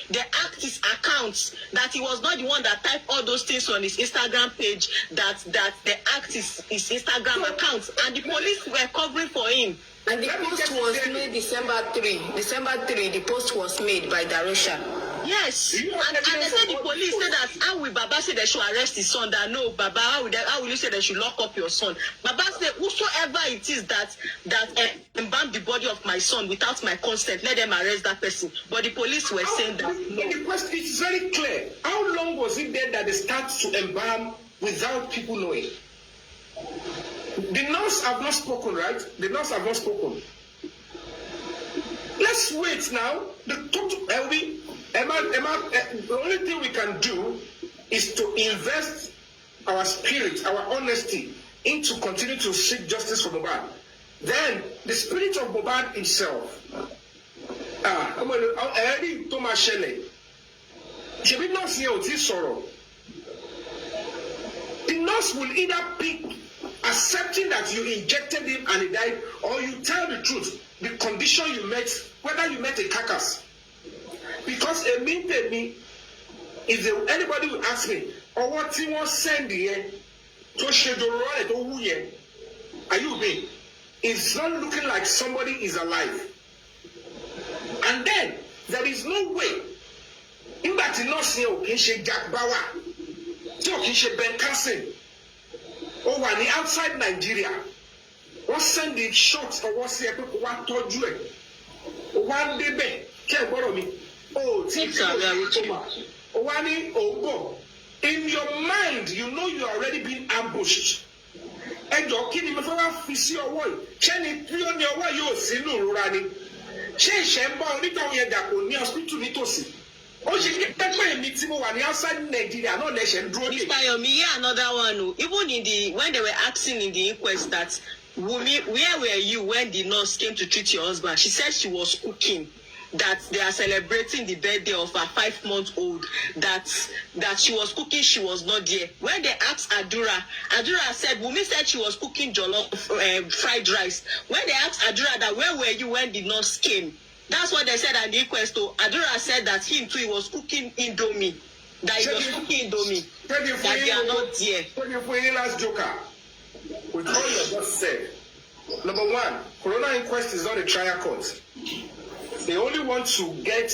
they asked his accounts, that he was not the one that typed all those things on his Instagram page, that they asked his Instagram account, and the police were covering for him. And the post was made December 3. December 3, the post was made by Darosha. Yes, and they said the police said that how will Baba say they should arrest his son? That no, Baba, how will you say they should lock up your son? Baba said whosoever it is that embalmed the body of my son without my consent, let them arrest that person. But the police were saying that no. The question is very clear. How long was it there that they start to embalm without people knowing? The nurse have not spoken, right? The nurse have not spoken. Let's wait now. The only thing we can do is to invest our spirit, our honesty, into continue to seek justice for Mohbad. Then the spirit of Mohbad himself. The nurse will either pick accepting that you injected him and he died, or you tell the truth, the condition you met, whether you met a carcass. Because if anybody will ask me, or what he was sending here, to schedule it over here, are you being? It's not looking like somebody is alive. And then there is no way. In that nurse here, okay, she Jack Bauer, okay, she Ben Carson. Oh, when he outside Nigeria, what send the shots or what's the people what told you? One baby, can't borrow me. Oh, in your mind, you know you are already being ambushed. And your kid, if I see your way, Chenny, 3 on your way, you'll see no running. Chen Shamba, little yet that will near speak to Nitosi. Oh, she get that way, Mitimo, and outside Nigeria, no nation, drone. Mr. Yomi, another one. Even when they were asking in the inquest that Wumi, where were you when the nurse came to treat your husband? She said she was cooking. That they are celebrating the birthday of her 5-month-old. That she was cooking, she was not there. When they asked Adura said, Wumi said she was cooking jollof fried rice. When they asked Adura that where were you when the nurse came? That's what they said at the inquest. Adura said that him too, he was cooking Indomie. That you was cooking Indomie. That they are not there. For any last joker, with all you just said, number one, Corona inquest is not a trial court. They only want to get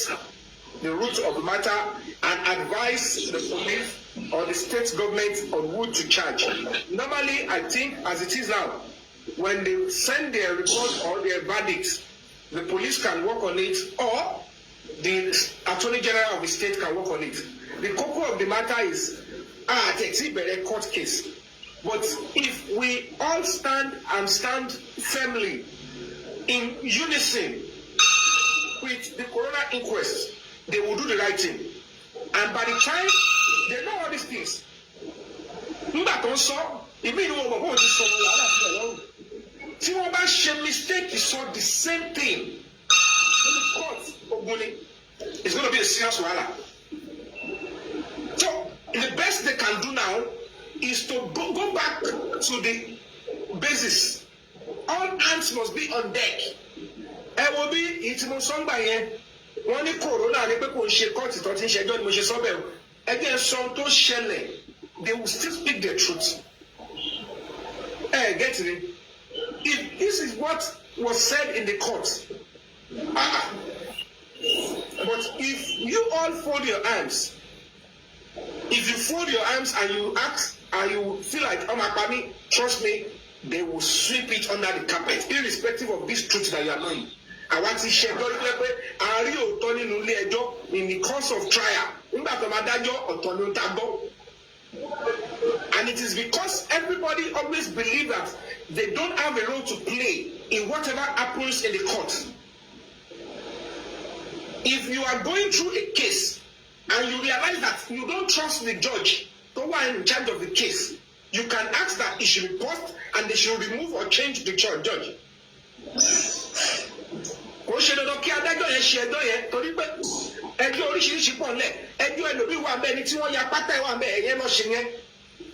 the root of the matter and advise the police or the state government on who to charge. Normally, I think as it is now, when they send their report or their verdict, the police can work on it, or the Attorney General of the state can work on it. The core of the matter is, it's a court case. But if we all stand firmly in unison with the Corona inquest, they will do the right thing. And by the time they know all these things, see what about shame mistake is so the same thing in the court of bullying. It's going to be a serious wahala. So the best they can do now is to go back to the basis. All hands must be on deck. Ẹ wo bí ìtìmọ̀ sọ́ngbà yẹn wọ́n ní Corona ní pé kò ń ṣe kọ́ọ̀tì tó ti ń ṣẹjọ́ ni mo ṣe sọ́bẹ̀ o. Ẹgbẹ́ sọ tó ṣẹlẹ̀, they will still speak the truth. Get it? If this is what was said in the court, but if you all fold your arms, if you fold your arms and you act and you feel like, oh my baby, trust me, they will sweep it under the carpet, irrespective of this truth that you are knowing. I want to share in the course of trial. And it is because everybody always believes that they don't have a role to play in whatever happens in the court. If you are going through a case and you realize that you don't trust the judge, the one in charge of the case, you can ask that he should be paused and they should remove or change the judge. Ẹjọ́ oríṣiríṣi pọ̀ ńlẹ̀, ẹjọ́ ẹlòmíì wà bẹ́ẹ̀ ni tí wọ́n ya pátá ẹ̀ wà bẹ́ẹ̀ ẹ̀yẹ́ lọ ṣe yẹn.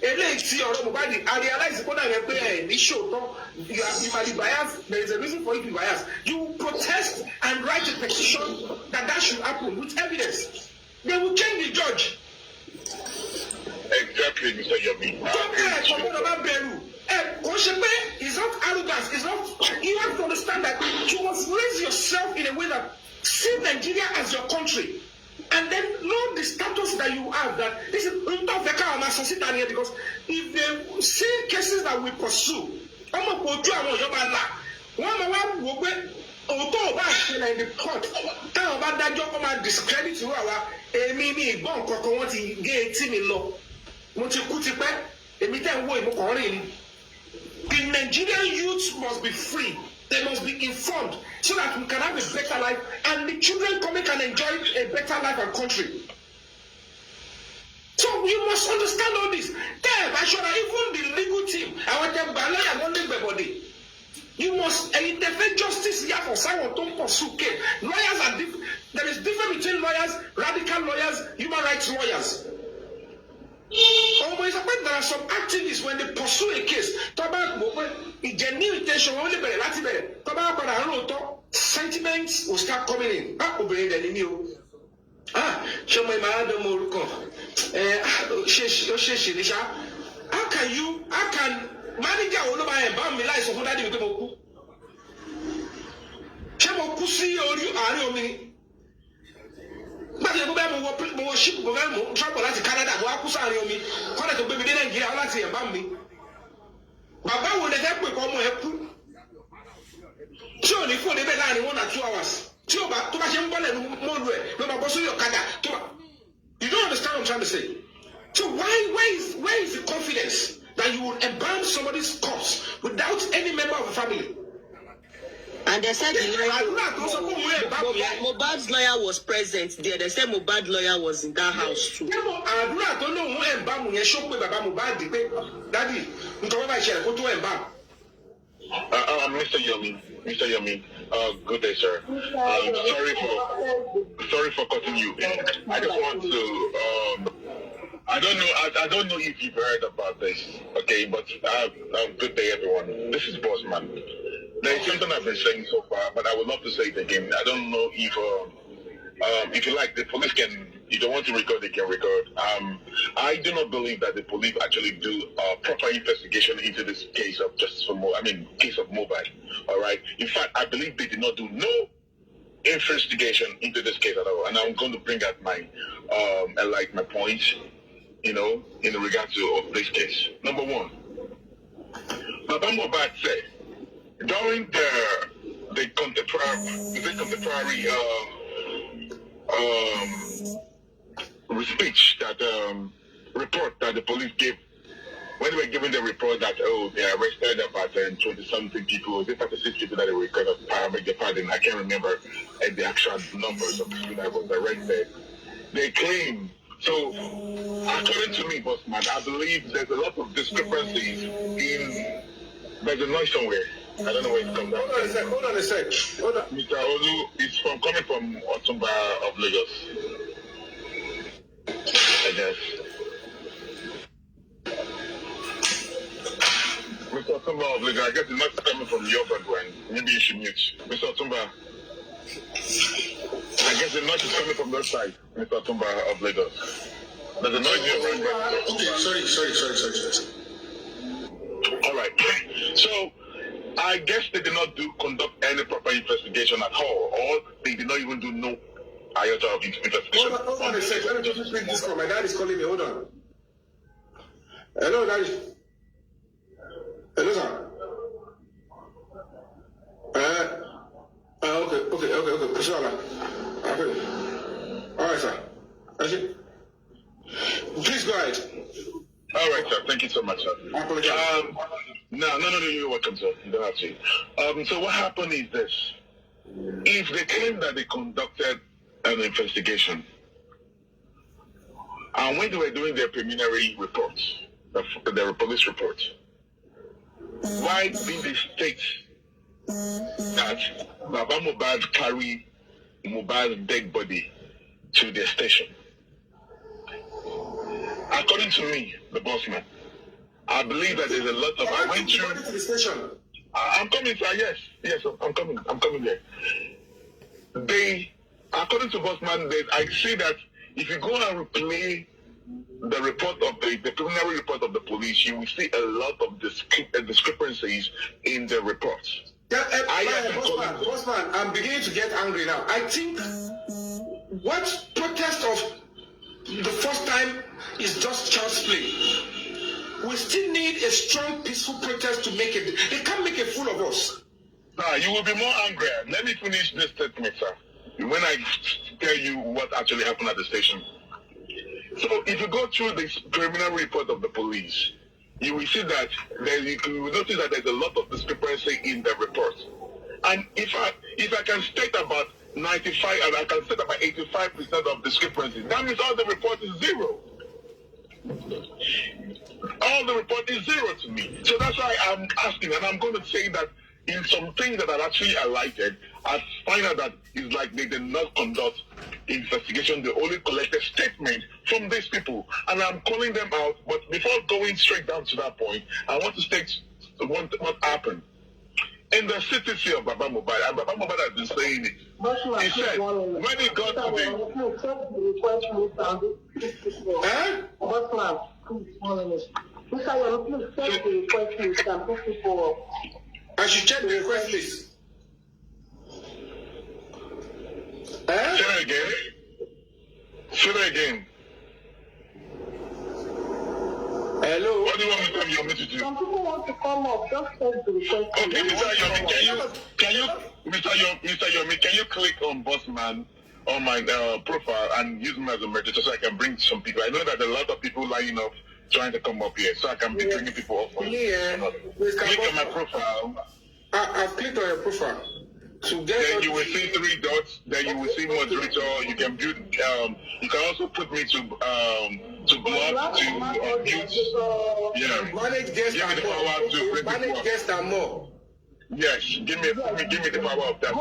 Eléyìí tí ọ̀rọ̀ Mohbad, I realize kó dàbí pé ẹ̀ ní ṣòótọ́, you might be biased, there is a reason for you to be biased. You protest and write a petition that should happen with evidence. They will change the judge. Exactly, Mr. Yomi. It's not arrogance, it's not, you have to understand that you must raise yourself in a way that see Nigeria as your country, and then know the status that you have, that this is because if they see cases that we pursue, in the court, discredit the Nigerian youth must be free. They must be informed so that we can have a better life and the children coming can enjoy a better life and country. So you must understand all this. Even the legal team, you must intervene justice here for someone to pursue case. Lawyers are different. There is difference between lawyers, radical lawyers, human rights lawyers. There are some activists when they pursue a case, sentiments will start coming in. How can manager bomb me like so daddy with but you go ship travel láti Canada mo akusa ari omi kọ́lẹ̀ tó gbé mi dé Nàìjíríà láti ẹ̀ bá mi bàbá wo lè fẹ́ pè kọ́ ọmọ ẹ kú tí ò ní fún níbẹ̀ láàrin 1 or 2 hours tí ò bá tó bá ṣe ń bọ́lẹ̀ mọ́lù ẹ̀ ló máa bọ́ sórí ọ̀kadà tó bá you don't understand what I'm trying to say. So where is the confidence that you will embalm somebody's corpse without any member of the family? And they said Mohbad's lawyer was present there. They said Mohbad's lawyer was in that house too. Mr. Yomi, good day, sir. Sorry for cutting you in. I just want to, I don't know if you've heard about this, okay, but good day, everyone. This is Bossman. There is something I've been saying so far, but I would love to say it again. I don't know if you like, the police can If they want to record, they can record. I do not believe that the police actually do a proper investigation into this case of justice for case of Mohbad. All right. In fact, I believe they did not do no investigation into this case at all. And I'm going to bring out my my points, in regards to this case. Number one, Baba Mohbad said during the contemporary speech that report that the police gave when they were giving the report that they arrested about 20-something people, they 36 people that they were kind of pardon. I can't remember the actual numbers of people that was arrested. They claim. So, according to me, Bossman, I believe there's a lot of discrepancies in. There's a noise somewhere. I don't know where it comes from. Hold on a sec. Mr. Olu is coming from Otumba of Lagos. I guess. Mr. Otumba of Lagos, I guess it's not coming from your background. Maybe you should mute. Mr. Otumba, I guess the noise is coming from that side, Mr. Otumba of Lagos. There's a noise in your background. Okay, sorry. All right. So, I guess they did not conduct any proper investigation at all, or they did not even do no iota of investigation. Hold on a sec. Let me just pick this call. My dad is calling me. Hold on. Hello, Daddy. Hello, sir. Okay. Sure. Okay. All right, sir. Please go ahead. All right, sir. Thank you so much, sir. I apologize. No, you're welcome, sir. You don't have to. So what happened is this. If they claim that they conducted an investigation, and when they were doing their preliminary reports, their police reports, why did they state that Baba Mohbad carry Mohbad's dead body to their station? According to me, the boss man, I believe that there's a lot of. I went through. To the station. I'm coming, sir. Yes, I'm coming. I'm coming there. According to Bossman, I see that if you go and replay the report of the preliminary report of the police, you will see a lot of discrepancies in the reports. Yeah, Bossman, I'm beginning to get angry now. I think what protest of the first time is just child's play. We still need a strong, peaceful protest to make it. They can't make a fool of us. You will be more angry. Let me finish this statement, sir. When I tell you what actually happened at the station. So, if you go through this preliminary report of the police, you will see that you will notice that there's a lot of discrepancy in the report. And if I can state about 95, and I can state about 85% of discrepancy, that means all the report is zero. All the report is zero to me. So that's why I'm asking, and I'm going to say that in some things that are actually highlighted, I find out that it's like they did not conduct investigation. They only collected statements from these people, and I'm calling them out. But before going straight down to that point, I want to state what happened in the city of Baba Mohbad. And Baba Mohbad has been saying it. He said when he got to the I should check the request list. Say it again. Hello. What do you want me to do? Some people want to come up, just check the request. Okay, Mr. Yomi, Mr. Yomi, can you click on Bossman on my profile and use me as a moderator so I can bring some people? I know that there are a lot of people lining up trying to come up here, so I can be bringing people up for you. Click on my profile. I've clicked on your profile. Then you will see 3 dots. Then you will see moderator. You can build. You can also put me to block to mute. Yeah. Manage guest Give me the power to bring people manage up. guest and more. Yes. Give me the power of that.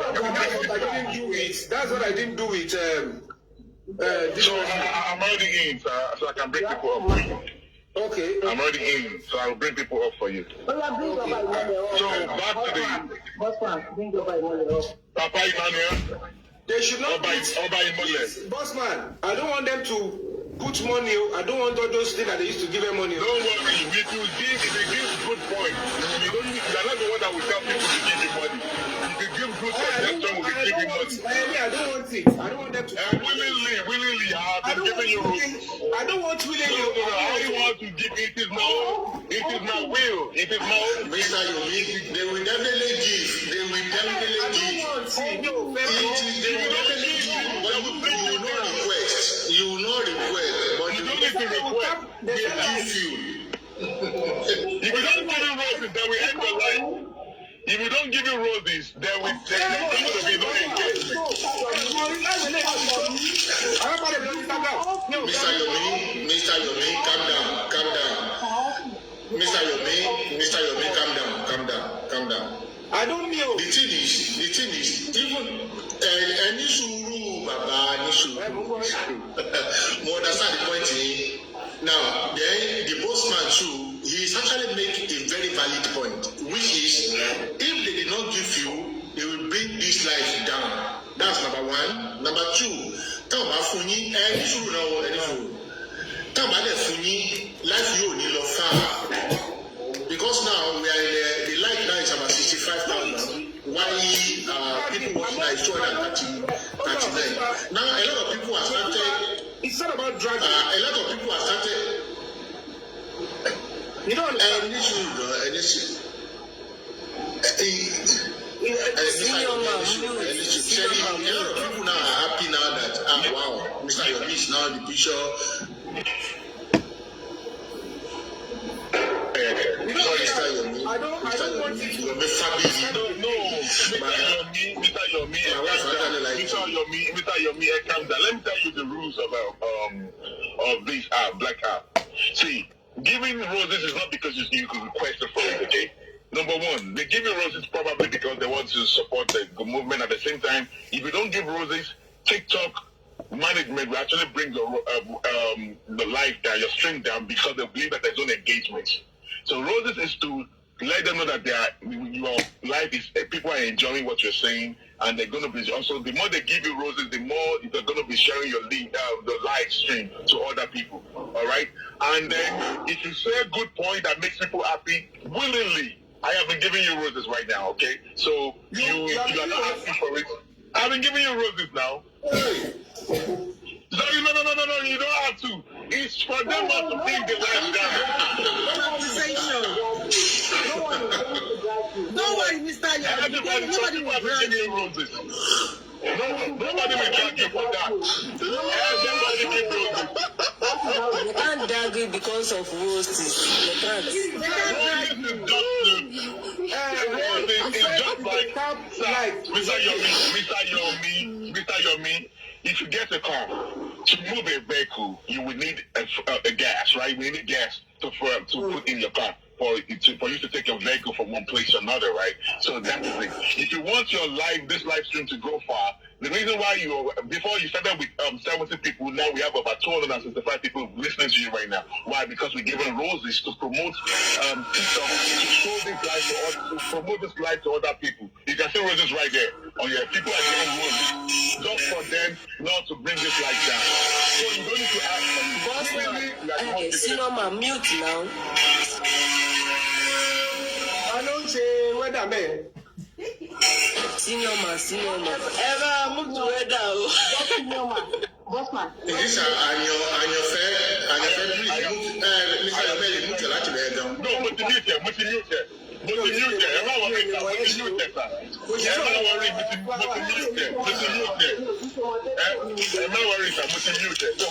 That's what I didn't do with. So I'm already in, so I can bring people up for you. Okay. I'm already in, so I'll bring people up for you. So back to the Bossman, bring your bike money up. Papa Emmanuel. They should not boss man, I don't want them to put money. I don't want all those things that they used to give them money. Don't worry, if you give good points, you're not the one that will tell people to give you money. If you give good points, that's when we'll give you money. I don't want it. I don't want them to. Willingly, I have been giving you rules. I don't want willingly. All you want to give it is my will. It is my own. Mr. Yomi, they will definitely give. They will definitely give. They will definitely give. But you will not request. You will not request. But you don't need to request. They give you. If you don't give you roses, then we end your life. If you don't give you roses, then we there's not going to be no engagement. Mr. Yomi, calm down. Mr. Yomi, calm down. I don't know. The thing is, even any suru, Baba, any suru. More understand the point here. Now, then the bossman too, he is actually making a very valid point, which is if they did not give you, they will bring this life down. That's number one. Number two, tell me, Funi, any suru now, any suru. Tell me, Funi, life you need far. Because now we are in the light now is about 65,000. Why people watch now is 239. Now a lot of people are started. It's not about drugs. A lot of people are started. You don't An issue. A lot of people now are happy now that wow, Mr. Yomi is now the bishop. I don't want it to be Fabiyi. Mr. Yomi, calm down. Let me tell you the rules of this app, Black app. See, giving roses is not because you can request it for it, okay? Number one, they give you roses probably because they want to support the movement. At the same time, if you don't give roses, TikTok management will actually bring the life down, your stream down, because they believe that there's no engagement. So roses is to let them know that your life is people are enjoying what you're saying, and they're going to be also the more they give you roses, the more they're going to be sharing your link, the live stream to other people. All right, and then if you say a good point that makes people happy, willingly, I have been giving you roses right now. Okay, so you are not asking for it. I've been giving you roses now. No, you don't have to. It's for them not to bring the life down. Don't worry, Mr. Yomi. Nobody will drag you. Nobody will drag you for that. Everybody give roses. You can't drag it because of roses. You can't. It's just like Mr. Yomi. If you get a car, to move a vehicle, you will need a gas, right? We need gas to put in your car for you to take your vehicle from one place to another, right? So that is it. If you want your this live stream to go far, the reason why before you started with 70 people, now we have about 265 people listening to you right now. Why? Because we're giving roses to promote TikTok, to show this live to promote this live to other people. You can see roses right there. Oh yeah, people are giving roses just for them not to bring this light down. So you don't need to ask. Sinoma, mute now. I don't say whether man. Sinoma. Ever move to where down? Bossman. This and your fair, please Mr. Yomi, move to that down. No, but mute here. But the mute there. Am I worried? So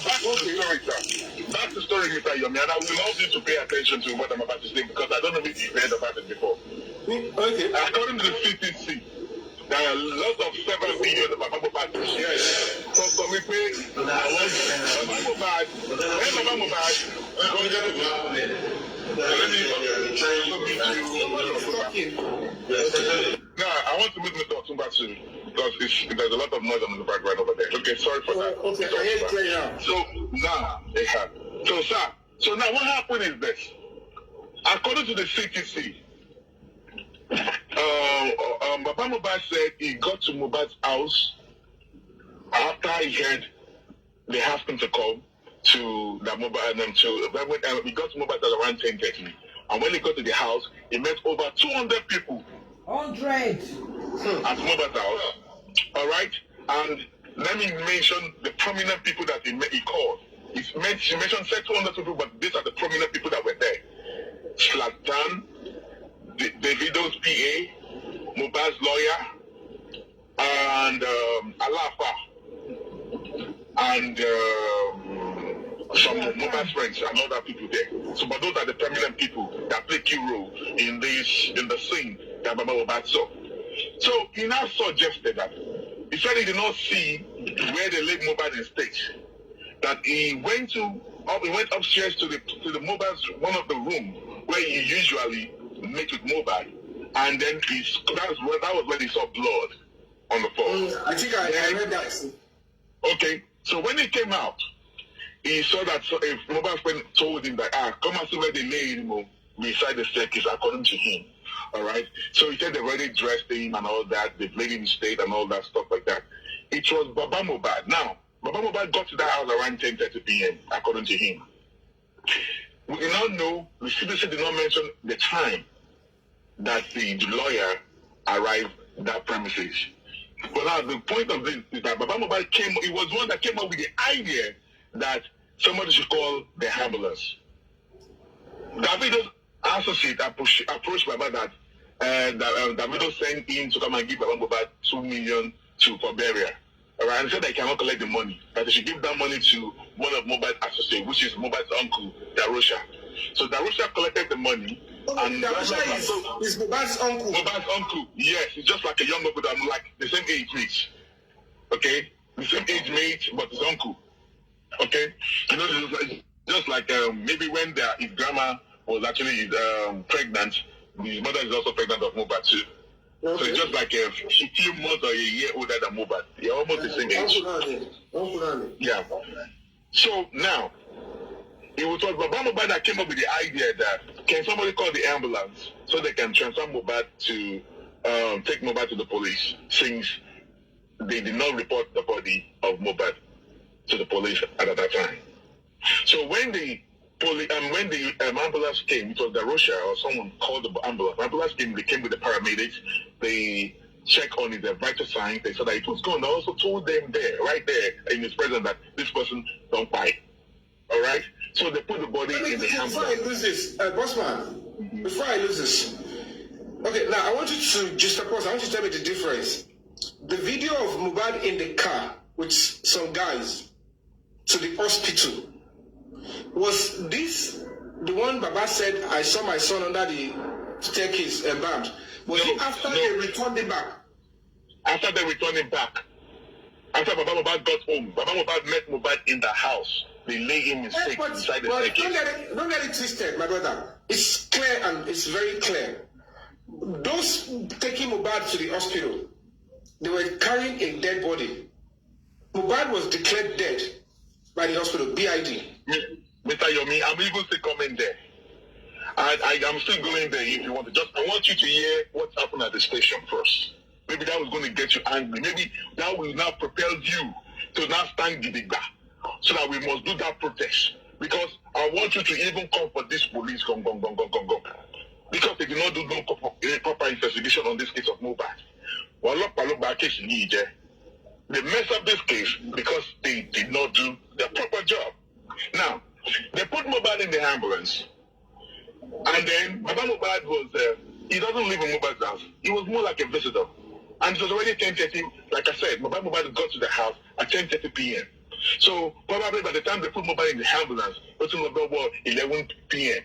back to the story, Mr. Yomi, and I will love you to pay attention to what I'm about to say because I don't know if you've heard about it before. Okay. According to the CTC, there are lots of several videos about Mohbad. Yes. So we pay Mohbad. Now, I want to make me talk too much soon because there's a lot of noise on the background over there. Okay, sorry for that. Okay, I hear it clear now. So now what happened is this. According to the CTC, Baba Mohbad said he got to Mohbad's house After he heard, they asked him to come to the mobile and we got to mobile at around 10:30. And when he got to the house, he met over 200 people. 100 at Mobile's house. All right, and let me mention the prominent people that he called. She mentioned 200 people, but these are the prominent people that were there. Slatan, Davido's PA, Mohbad's lawyer, and Alafa, and some Mohbad's friends and other people there. So, but those are the prominent people that play key role in the scene that Mohbad saw. So he now suggested that he said he did not see where they laid Mohbad in stage. That he went upstairs to the Mohbad's one of the room where he usually meet with Mohbad, and then that was when he saw blood on the floor. I think I read that. Okay, so when he came out, he saw that if Mohbad's friend told him that come and see where they laid him beside the staircase, according to him. All right. So he said they've already dressed him and all that. They've laid him in state and all that stuff like that. It was Baba Mohbad. Now, Baba Mohbad got to that house around 10:30 p.m., according to him. We do not know, the CBC did not mention the time that the lawyer arrived at that premises. But now, the point of this is that Baba Mohbad he was one that came up with the idea that somebody should call the ambulance. Davido's associate approached Baba that Davido sent in to come and give Baba Mohbad 2 million for burial. All right, and said they cannot collect the money. That they should give that money to one of Mohbad's associates, which is Mohbad's uncle, Darosha. So Darosha collected the money. And Darosha is Mohbad's uncle. Mohbad's uncle, yes. It's just like a young uncle that I'm like the same age mate. Okay? The same age mate, but his uncle. Okay? You know, just like maybe when his grandma was actually pregnant, his mother is also pregnant of Mohbad too. Okay. So it's just like a few months or a year older than Mohbad. They're almost the same age. Yeah. So now, it was Baba Mohbad that came up with the idea that can somebody call the ambulance so they can transfer Mohbad to take Mohbad to the police, since they did not report the body of Mohbad to the police at that time. So when the ambulance came, it was Darosha or someone called the ambulance. The ambulance came, they came with the paramedics, they checked on his vital signs, they said that it was gone. They also told them right there in his presence, that this person don't fight. All right? So they put the body in the ambulance. Before I lose this, Bossman, before I lose this, okay, now I want you to just pause. I want you to tell me the difference. The video of Mohbad in the car with some guys to the hospital, was this the one Baba said, I saw my son under the staircase bad? Was it after they returned him back? After they returned him back. After Baba Mohbad got home, Baba Mohbad met Mohbad in the house. They lay him in sick inside the staircase. Don't get it twisted, my brother. It's clear and it's very clear. Those taking Mohbad to the hospital, they were carrying a dead body. Mohbad was declared dead by the hospital, BID. Mr. Yomi, I'm even still coming there. I'm still going there if you want to. I want you to hear what happened at the station first. Maybe that was going to get you angry. Maybe that will now propel you to now stand gidigba, so that we must do that protest. Because I want you to even come for this police, because they did not do no proper investigation on this case of Mohbad. They messed up this case because they did not do their proper job. Now, they put Mohbad in the ambulance, and then Baba Mohbad was, he doesn't live in Mohbad's house. He was more like a visitor. And it was already 10:30, like I said, Baba Mohbad got to the house at 10:30 p.m. So probably by the time they put Mohbad in the ambulance, it was about 11 p.m.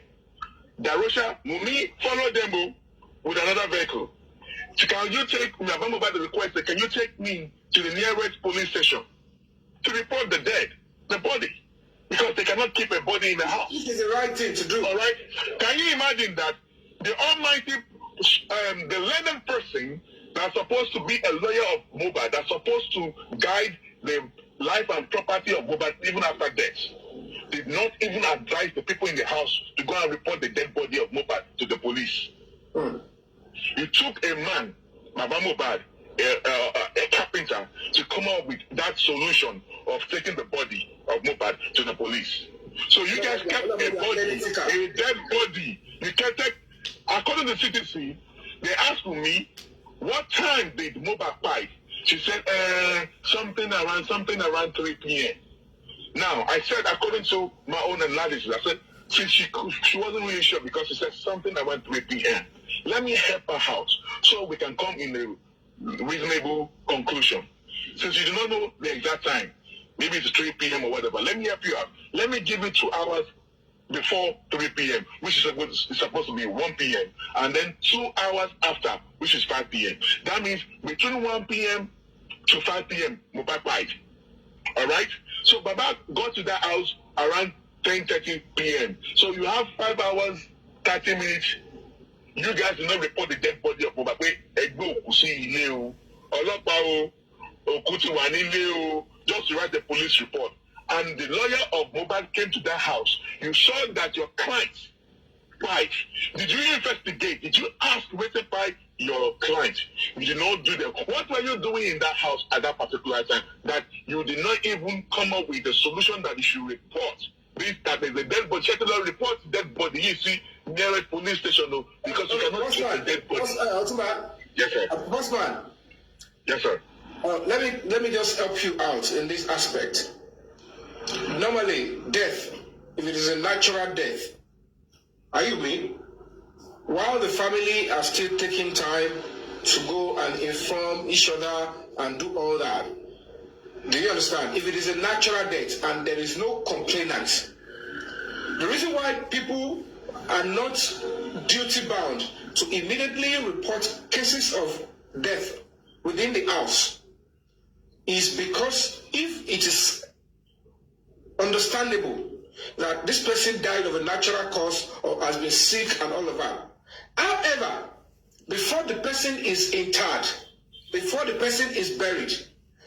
Darosha, Mumi followed them with another vehicle. So can you take me, Baba Mohbad requested, can you take me to the nearest police station to report the body? Because they cannot keep a body in the house. This is the right thing to do. All right? Can you imagine that the almighty, the learned person that's supposed to be a lawyer of Mohbad, that's supposed to guide the life and property of Mohbad even after death, did not even advise the people in the house to go and report the dead body of Mohbad to the police? You took a man, Baba Mohbad, a carpenter to come up with that solution of taking the body of Mohbad to the police. So you guys kept a dead body. You kept it, according to CTC, they asked me, what time did Mohbad die? She said, something around 3 p.m. Now, I said, according to my own analysis, I said, since she wasn't really sure because she said something around 3 p.m. Let me help her out so we can come in a reasonable conclusion. Since you do not know the exact time, maybe it's 3 p.m. or whatever, let me help you out. Let me give you 2 hours before 3 p.m., which is supposed to be 1 p.m., and then 2 hours after, which is 5 p.m. That means between 1 p.m. to 5 p.m., Mohbad died. All right? So Baba got to that house around 10:30 p.m. So you have 5 hours, 30 minutes. You guys did not report the dead body of Mohbad. Just to write the police report. And the lawyer of Mohbad came to that house. You saw that your client died. Did you investigate? Did you ask by your client? You did not do that. What were you doing in that house at that particular time that you did not even come up with the solution that you should report? This that is a dead body. Check it out, report dead body. You see, nearest police station, no, because you cannot keep a dead body. Yes, sir. Bossman. Yes, sir. Let me just help you out in this aspect. Normally, death, if it is a natural death, are you me? While the family are still taking time to go and inform each other and do all that, do you understand? If it is a natural death and there is no complainant, the reason why people are not duty bound to immediately report cases of death within the house is because if it is understandable that this person died of a natural cause or has been sick and all of that. However, before the person is interred, before the person is buried,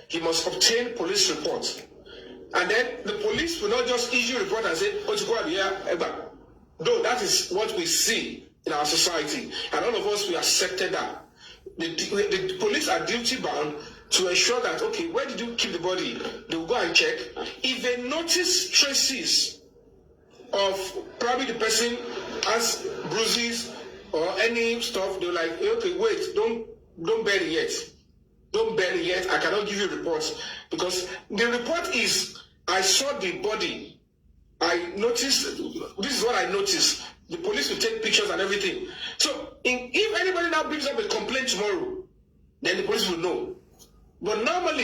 he must obtain police reports. And then the police will not just issue a report and say, oh, to go out here, though that is what we see in our society. And all of us, we accepted that. The police are duty bound to ensure that, okay, where did you keep the body? They will go and check. If they notice traces of probably the person has bruises or any stuff, they're like, okay, wait, don't bury yet. Don't bury yet. I cannot give you reports. Because the report is, I saw the body. I noticed, this is what I noticed. The police will take pictures and everything. So if anybody now brings up a complaint tomorrow, then the police will know. But normally,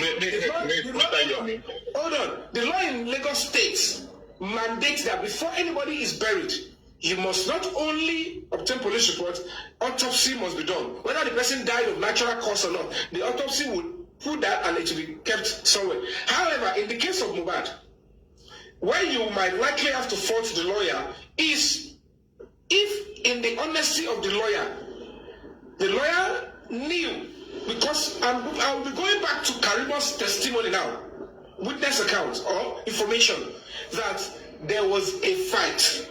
hold on, the law in Lagos State mandates that before anybody is buried, you must not only obtain police report, autopsy must be done. Whether the person died of natural cause or not, the autopsy will put that and it will be kept somewhere. However, in the case of Mohbad, where you might likely have to fault the lawyer is if in the honesty of the lawyer knew, because I'll be going back to Karima's testimony now, witness account or information, that there was a fight.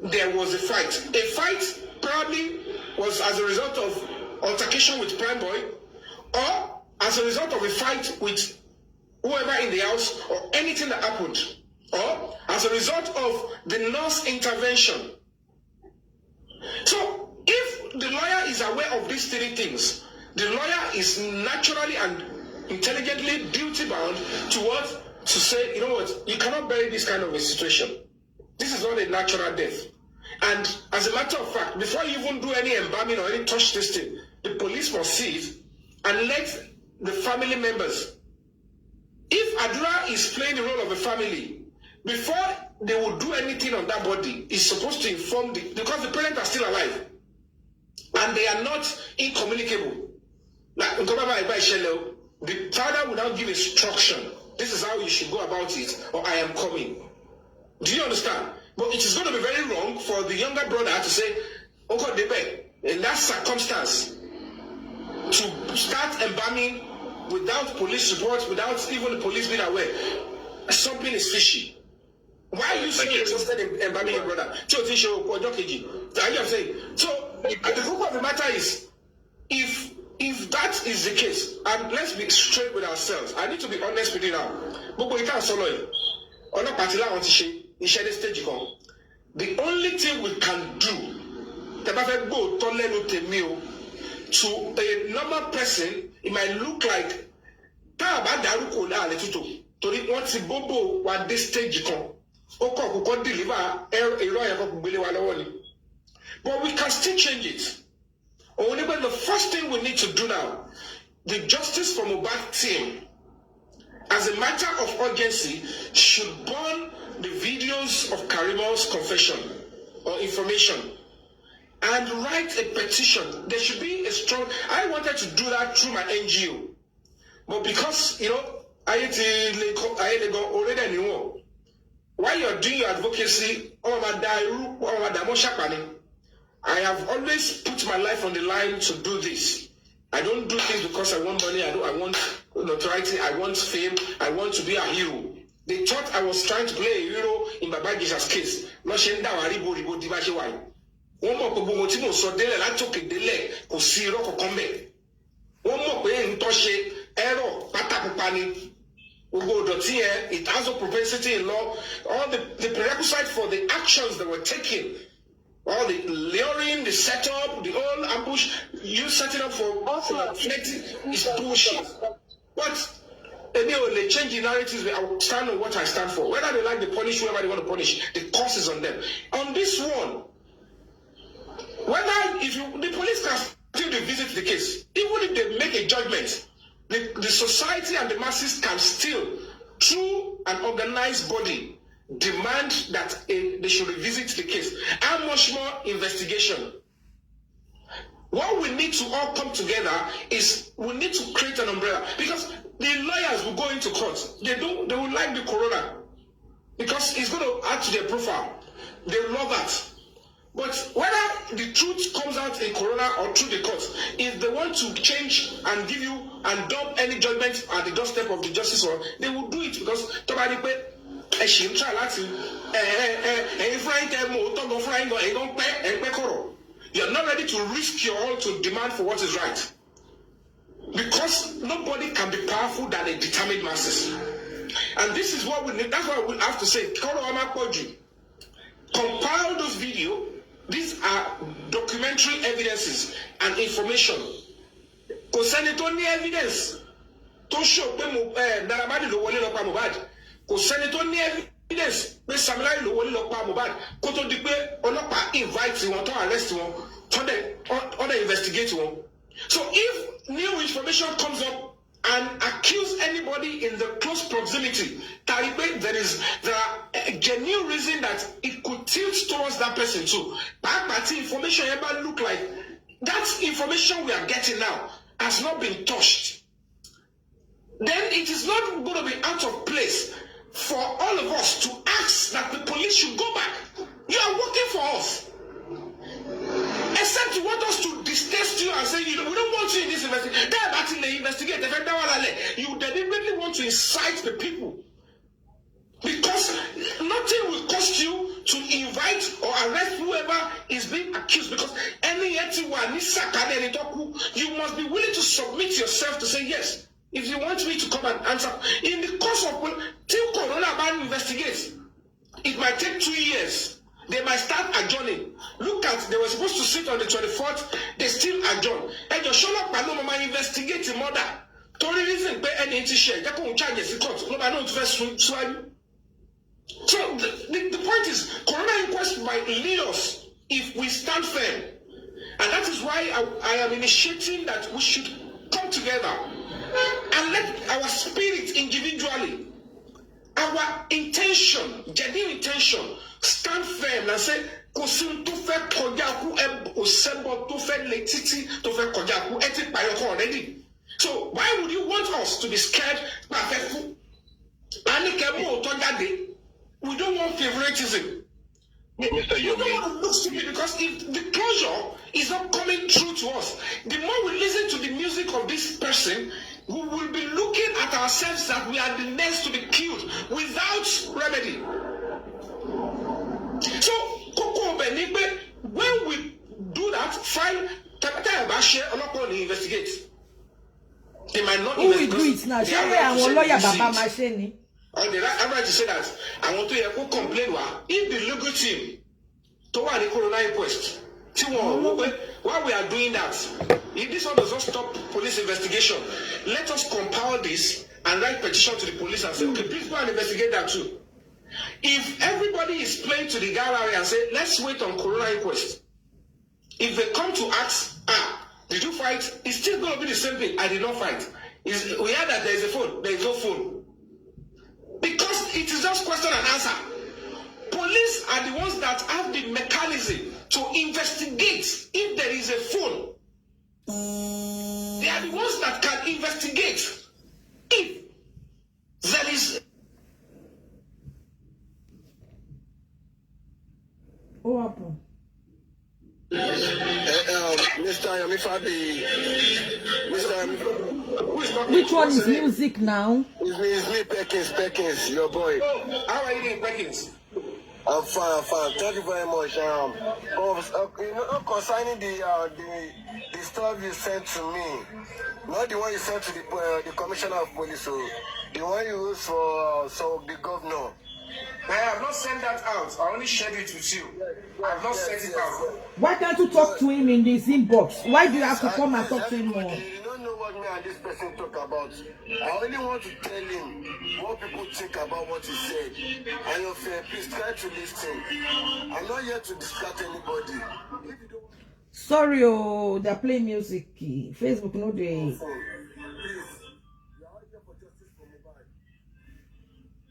There was a fight. A fight probably was as a result of altercation with Prime Boy, or as a result of a fight with whoever in the house, or anything that happened, or as a result of the nurse intervention. So if the lawyer is aware of these three things, the lawyer is naturally and intelligently duty bound to say, you know what, you cannot bury this kind of a situation. This is not a natural death. And as a matter of fact, before you even do any embalming or any touch testing, the police must see it and let the family members. If Adura is playing the role of a family, before they will do anything on that body, is supposed to inform because the parents are still alive and they are not incommunicable. Like the father will now give instruction. This is how you should go about it, or I am coming. Do you understand? But it is going to be very wrong for the younger brother to say, "Okay, Debe," in that circumstance, to start embalming without police reports, without even the police being aware. Something is fishy. Why are you so interested in embalming your brother? So, are you saying? So, the hook of the matter is, if that that is the case, and let's be straight with ourselves. I need to be honest with you now. Gbogbo ìta sọlọ yìí, ọlọ́pàá ti láwọn ti ṣe iṣẹ́ ní stage kan. The only thing we can do, tẹ́ bá fẹ́ gbóòótọ́ lẹ́nu tèmi o, to a normal person, it might look like tá a bá dárúkọ láàrin tútù torí wọ́n ti bóbó wa dé stage kan. Ó kọ̀ kókó deliver irọ́ yẹn kó gbélé wa lọ́wọ́ ni. But we can still change it. Only when the first thing we need to do now, the Justice for Mohbad team, as a matter of urgency, should burn the videos of Karima's confession or information and write a petition. There should be a strong. I wanted to do that through my NGO, but because I already knew while you're doing your advocacy, I have always put my life on the line to do this. I don't do this because I want money. I want notoriety. I want fame. I want to be a hero. They thought I was trying to play a hero in Baba Jesus' case. One more people tí mo sọ délẹ̀ látòkè délẹ̀ kò sí irọ́ kankan mẹ́. Wọ́n mọ̀ pé ń tọ́ṣe ẹ̀rọ pátákópa ni. Gbogbo ọ̀dọ̀tí yẹn, it has a propensity in law. All the prerequisite for the actions that were taken. All the luring, the setup, the whole ambush, you setting up for plenty is bullshit. But they change the narratives. I will stand on what I stand for. Whether they like to punish whoever they want to punish, the cost is on them. On this one, the police can still revisit the case, even if they make a judgment, the society and the masses can still, through an organized body, demand that they should revisit the case. How much more investigation? What we need to all come together is we need to create an umbrella, because the lawyers will go into court. They will like the corona because it's going to add to their profile. They love that. But whether the truth comes out in corona or through the court, if they want to change and give you and dump any judgment at the doorstep of the justice, or they will do it because you're not ready to risk your all to demand for what is right. Because nobody can be powerful than a determined masses. And this is what we need. That's why we have to say, compile those videos. These are documentary evidences and information. Because any evidence to show Naramadi lo wole lo pa Mohbad. Kò sẹ́ni tó ní evidence pé Samilari ló wọlé lọ pa Mohbad kó tó di pé ọlọ́pàá invite wọn tó arrest wọn tó dẹ̀ investigate wọn. So if new information comes up and accuse anybody in the close proximity, there are a genuine reason that it could tilt towards that person too. But information ever look like that information we are getting now has not been touched. Then it is not going to be out of place for all of us to ask that the police should go back. You are working for us. Except you want us to distaste you and say, we don't want you in this investigation. They investigate. You deliberately want to incite the people. Because nothing will cost you to invite or arrest whoever is being accused. Because you must be willing to submit yourself to say yes. If you want me to come and answer, in the course of till Corona man investigates, it might take 2 years. They might start adjourning. Look at, they were supposed to sit on the 24th, they still adjourn. And your show up and no investigate the murder. Torí reason pé ẹni tí ṣe jẹ́ kó ń charge sí court. No man no fẹ́ swallow. So the point is, Corona inquest might lead us if we stand firm. And that is why I am initiating that we should come together and let our spirit individually, our intention, genuine intention, stand firm and say, Kosun to fe kojaku osebo to fe letiti to fe kojaku eti payoko already. So why would you want us to be scared? We don't want favoritism. Mr. We don't want to look stupid, because if the closure is not coming true to us, the more we listen to the music of this person, we will be looking at ourselves that we are the next to be killed without remedy. So, when we do that, fine, investigate. They might not. Who will do it now? Show me our lawyer Baba Machine. And they have right to say that I want to complain. If the legal team to the corona inquest, while we are doing that, if this one does not stop police investigation, let us compile this and write petition to the police and say, okay, please go and investigate that too. If everybody is playing to the gallery and say, let's wait on corona inquest, if they come to ask, did you fight? It's still going to be the same thing. I did not fight. We heard that there is a phone. There is no phone. Because it is just question and answer. Police are the ones that have the mechanism to investigate if there is a phone. They are the ones that can investigate if there is. What happened? Mr. Yomi Fabiyi. Mr. Yomi. Which one is music now? It's me, Perkins, your boy. How are you doing, Perkins? I'm fine. Thank you very much. Concerning the stuff you sent to me, not the one you sent to the commissioner of police, so the one you used for the governor. I have not sent that out. I only shared it with you. I have not sent it out. Why can't you talk to him in his inbox? Why do you have to come and talk to him more? You don't know what me and this person talk about. I only want to tell him what people think about what he said. And your fair, please try to listen. I'm not here to distract anybody. Sorry, they're playing music. Facebook, no, they.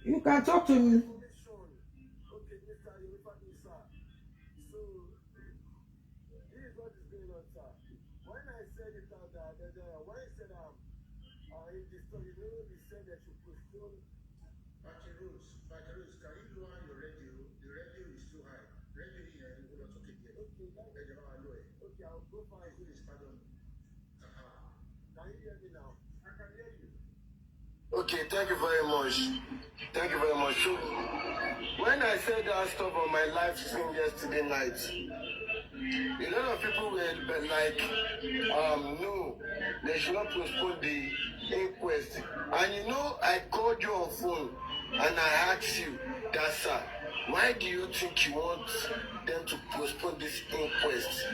You can talk to me. Okay, thank you very much. So, when I said that stuff on my live stream yesterday night, a lot of people were like, no, they should not postpone the inquest. And I called you on phone and I asked you that, sir, why do you think you want them to postpone this inquest?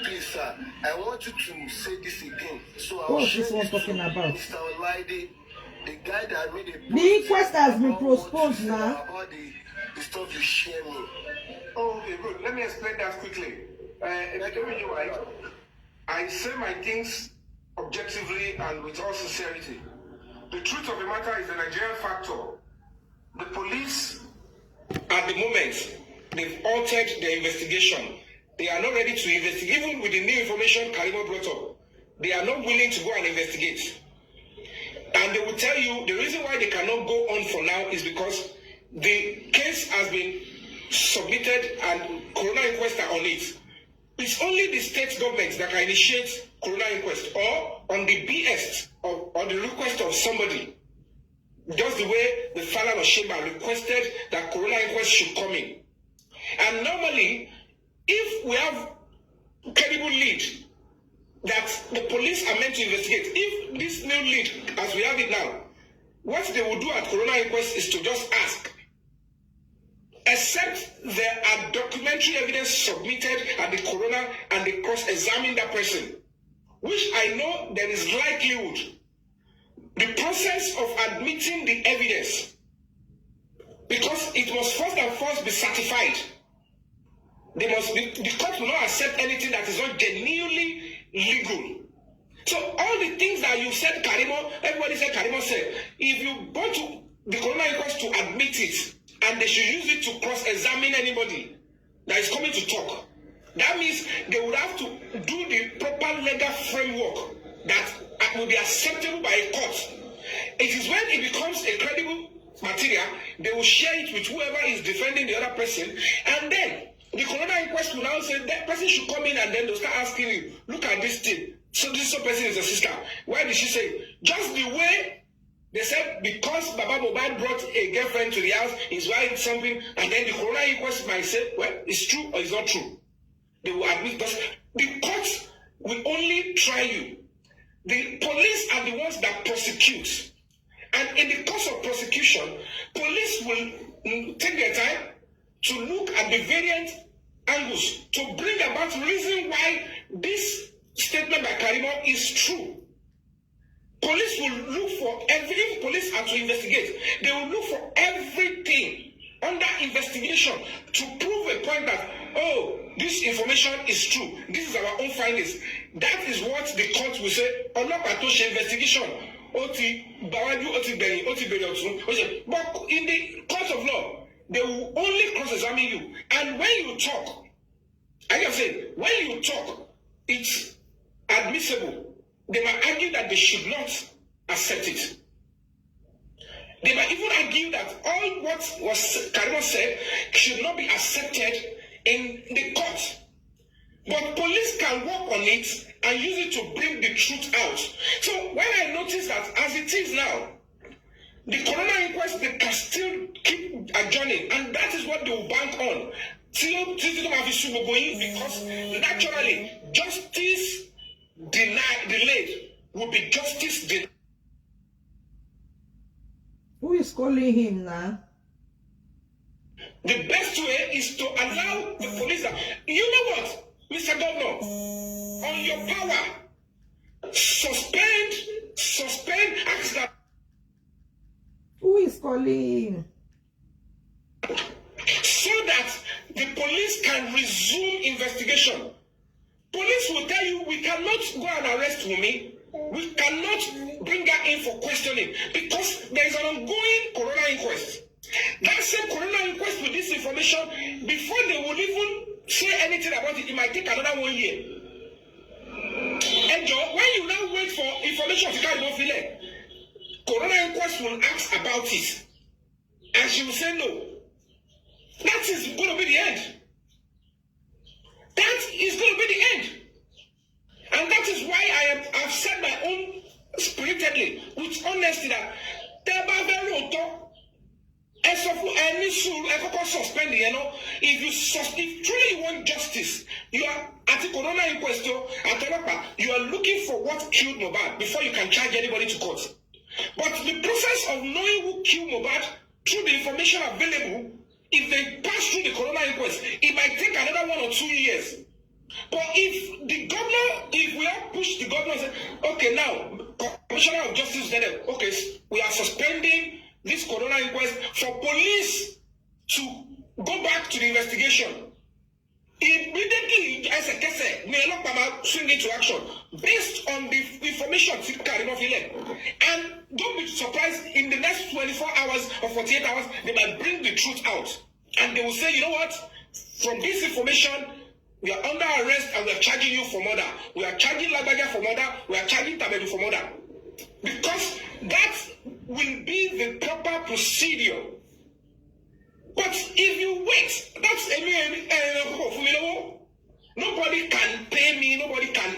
Please, sir, I want you to say this again. So I'll What's this one talking about? Mr. Olaide, the guy that made a The inquest has been postponed now. About the stuff you share me. Oh, okay, good. Let me explain that quickly. I say my things objectively and with all sincerity. The truth of the matter is the Nigerian factor. The police, at the moment, they've altered their investigation. They are not ready to investigate. Even with the new information Karimo brought up, they are not willing to go and investigate. And they will tell you the reason why they cannot go on for now is because the case has been submitted and corona inquest are on it. It's only the state government that can initiate corona inquest or on the behest or on the request of somebody. Just the way the Falan of Sheba requested that corona inquest should come in. And normally, if we have credible lead that the police are meant to investigate, if this new lead, as we have it now, what they will do at corona inquest is to just ask, except there are documentary evidence submitted at the coroner and they cross-examine that person, which I know there is likelihood. The process of admitting the evidence, because it must first and foremost be certified. The court will not accept anything that is not genuinely legal. So all the things that you said, Karimo, everybody said Karimo said, if you go to the coroner inquest to admit it, and they should use it to cross-examine anybody that is coming to talk, that means they would have to do the proper legal framework that will be acceptable by a court. It is when it becomes a credible material, they will share it with whoever is defending the other person, and then the coroner inquest will now say that person should come in, and then they'll start asking you, look at this thing. So this person is a sister. Why did she say? Just the way they said, because Baba Mohbad brought a girlfriend to the house, is why it's something, and then the coroner inquest might say, well, it's true or it's not true. They will admit, but the courts will only try you. the police are the ones that prosecute. And in the course of prosecution, police will take their time to look at the variant angles to bring about reason why this statement by Karimo is true. Police will look for if police are to investigate, they will look for everything under investigation to prove a point that, oh, this information is true. This is our own findings. That is what the court will say. Investigation. But in the court of law, they will only cross-examine you. And when you talk, I can say, when you talk, it's admissible. They might argue that they should not accept it. They might even argue that all what was Karimo said should not be accepted in the court. But police can work on it and use it to bring the truth out. So when I notice that as it is now, the coroner inquest, they can still keep adjourning, and that is what they will bank on. Because naturally, justice delayed will be justice denied. Who is calling him now? The best way is to allow the police that, you know what, Mr. Governor, on your power, suspend, ask that. Who is calling? So that the police can resume investigation. Police will tell you, we cannot go and arrest Wumi. We cannot bring her in for questioning because there is an ongoing coroner inquest. That same coroner inquest with this information, before they will even say anything about it, it might take another 1 year. And when you now wait for information to come off the coroner inquest will ask about it. And she will say no. That is going to be the end. That is going to be the end. And that is why I've said my own spiritedly, with honesty, that suspend it, if truly you want justice, you are at the coroner inquest, you are looking for what killed Mohbad before you can charge anybody to court. But the process of knowing who killed Mohbad through the information available, if they pass through the coroner inquest, it might take another 1 or 2 years. But if the governor, if we have pushed the governor and said, okay, now, Commissioner of Justice said, okay, we are suspending this coroner inquest for police to go back to the investigation. Immediately, as a case, swing into action based on the information and don't be surprised in the next 24 hours or 48 hours, they might bring the truth out. And they will say, you know what? From this information, we are under arrest and we are charging you for murder. We are charging Lagbaja for murder. We are charging Tabedu for murder. Because that will be the proper procedure. But if you wait, that's nobody can pay me, nobody can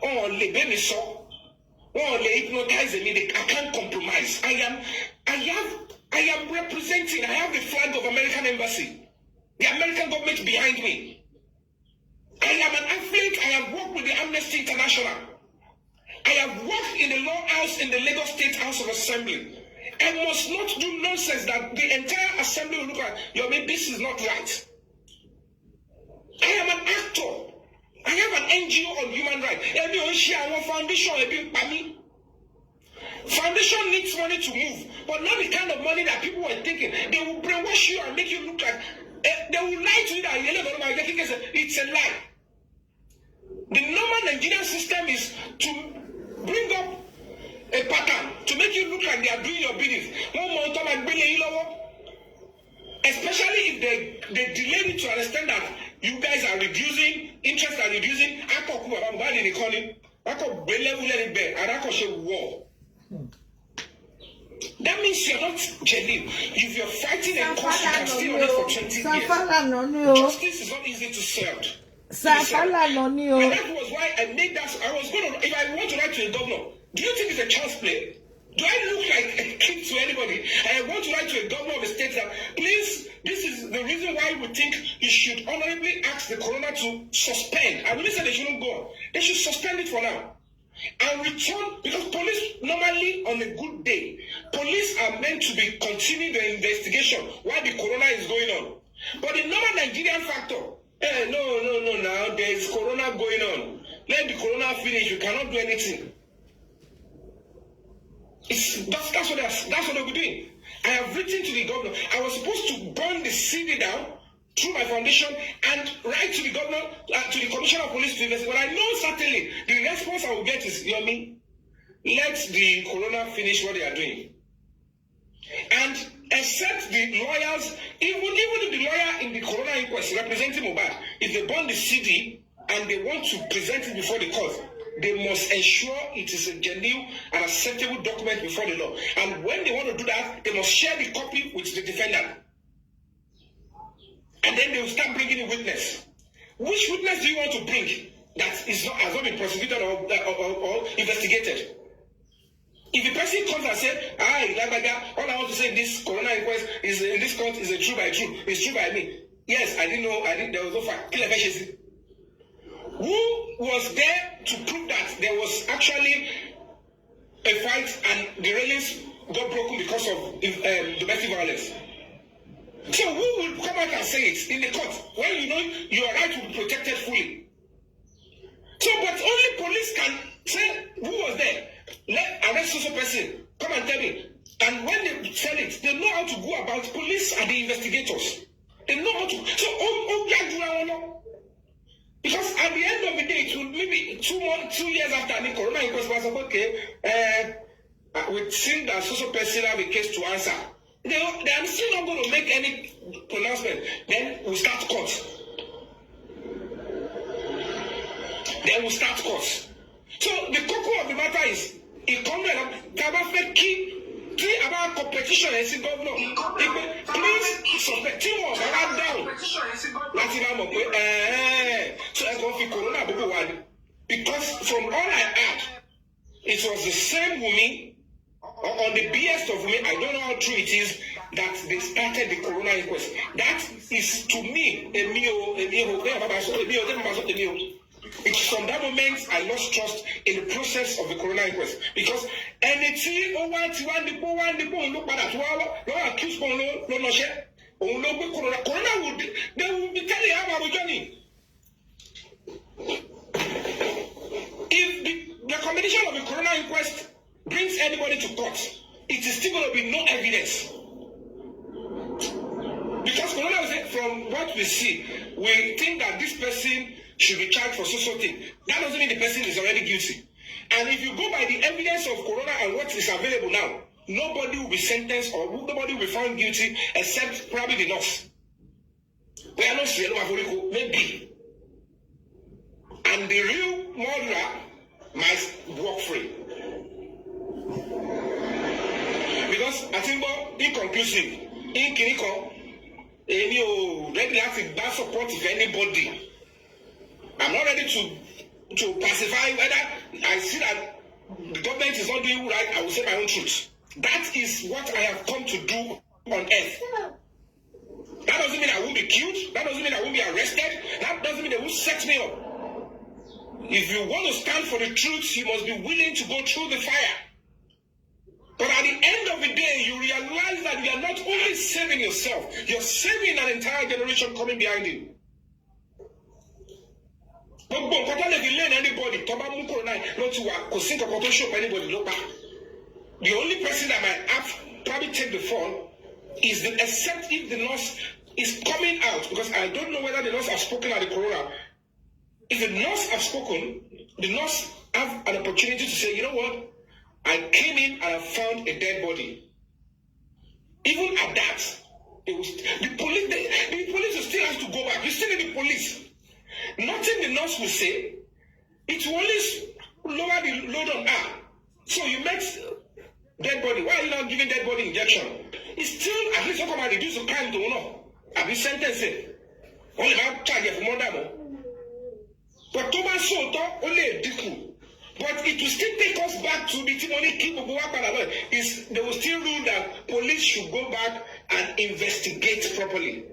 or let me so or hypnotize me. I can't compromise. I am representing, I have the flag of American Embassy. The American government behind me. I am an athlete. I have worked with the Amnesty International. I have worked in the law house in the Lagos State House of Assembly. I must not do nonsense that the entire assembly will look at, Yomi, this is not right. I am an actor. I have an NGO on human rights. Foundation needs money to move, but not the kind of money that people were thinking. They will brainwash you and make you look like, they will lie to you that it's a lie. The normal Nigerian system is to bring up a pattern to make you look like they are doing your business. Especially if they delay it to understand that you guys are reducing, interest are reducing. That means you're not genuine. If you're fighting a cause, you can stay on it for 20 years. Justice is not easy to serve. And that was why I made that. I was going to, if I want to write to a governor, do you think it's a child's play? Do I look like a kid to anybody? I want to write to a governor of a state that, please, this is the reason why we think you should honorably ask the coroner to suspend. I really said they shouldn't go on. They should suspend it for now. and return, because police normally on a good day, police are meant to be continuing the investigation while the corona is going on. But the normal Nigerian factor, no, now there is corona going on. Let the corona finish, you cannot do anything. That's what they'll be doing. I have written to the governor. I was supposed to burn the CD down through my foundation and write to the governor, to the commissioner of police to investigate. But I know certainly the response I will get is, Yomi, let the corona finish what they are doing. And except the lawyers, even if the lawyer in the corona inquest representing Mohbad, if they burn the CD and they want to present it before the court, they must ensure it is a genuine and acceptable document before the law. And when they want to do that, they must share the copy with the defendant. And then they will start bringing a witness. Which witness do you want to bring that has not been prosecuted or investigated? If the person comes and says, all I want to say in this corona inquest is in this court is a true by true, it's true by me. Yes, I didn't know, there was no fact. Who was there to prove that there was actually a fight and the railings got broken because of domestic violence? So who will come out and say it in the court when you know your right will be protected fully? So, but only police can say who was there. Let arrest such a person. Come and tell me. And when they tell it, they know how to go about. Police are the investigators. They know how to. So, because at the end of the day, it will maybe 2 years after the corona inquest was okay. We think that social person have a case to answer. They are still not going to make any pronouncement. Then we start court. So the cocoa of the matter is, it comes to keep about competition and see governor. Please suspect teamwork around down. So I go for corona because from all I heard, it was the same woman. On the BS of me, I don't know how true it is that they started the corona inquest. That is to me a meal. It's from that moment I lost trust in the process of the corona inquest because anything corona they will be telling how our journey. If the combination of the corona inquest brings anybody to court, it is still going to be no evidence. Because corona was from what we see, we think that this person should be charged for social thing. That doesn't mean the person is already guilty. And if you go by the evidence of corona and what is available now, nobody will be sentenced or nobody will be found guilty except probably the nurse. We are not saying maybe. And the real murderer might walk free. Because I think inconclusive, in clinical, ready to support if anybody. I'm not ready to pacify whether I see that the government is not doing right, I will say my own truth. That is what I have come to do on earth. That doesn't mean I won't be killed. That doesn't mean I won't be arrested. That doesn't mean they won't set me up. If you want to stand for the truth, you must be willing to go through the fire. But at the end of the day, you realize that you are not only saving yourself, you're saving an entire generation coming behind you. But if you learn anybody, the only person that might have probably take the fall is except if the nurse is coming out, because I don't know whether the nurse has spoken at the corona. If the nurse has spoken, the nurse have an opportunity to say, you know what? I came in and I found a dead body. Even at that, the police will still have to go back. You still need the police. Nothing the nurse will say. It will only lower the load on her. So you make dead body. Why are you not giving dead body injection? It's still at least come and reduce the crime to know. I've been sentencing. Only have charge for more than. But Thomas Soto only a different. But it will still take us back to the only capable is they will still rule that police should go back and investigate properly.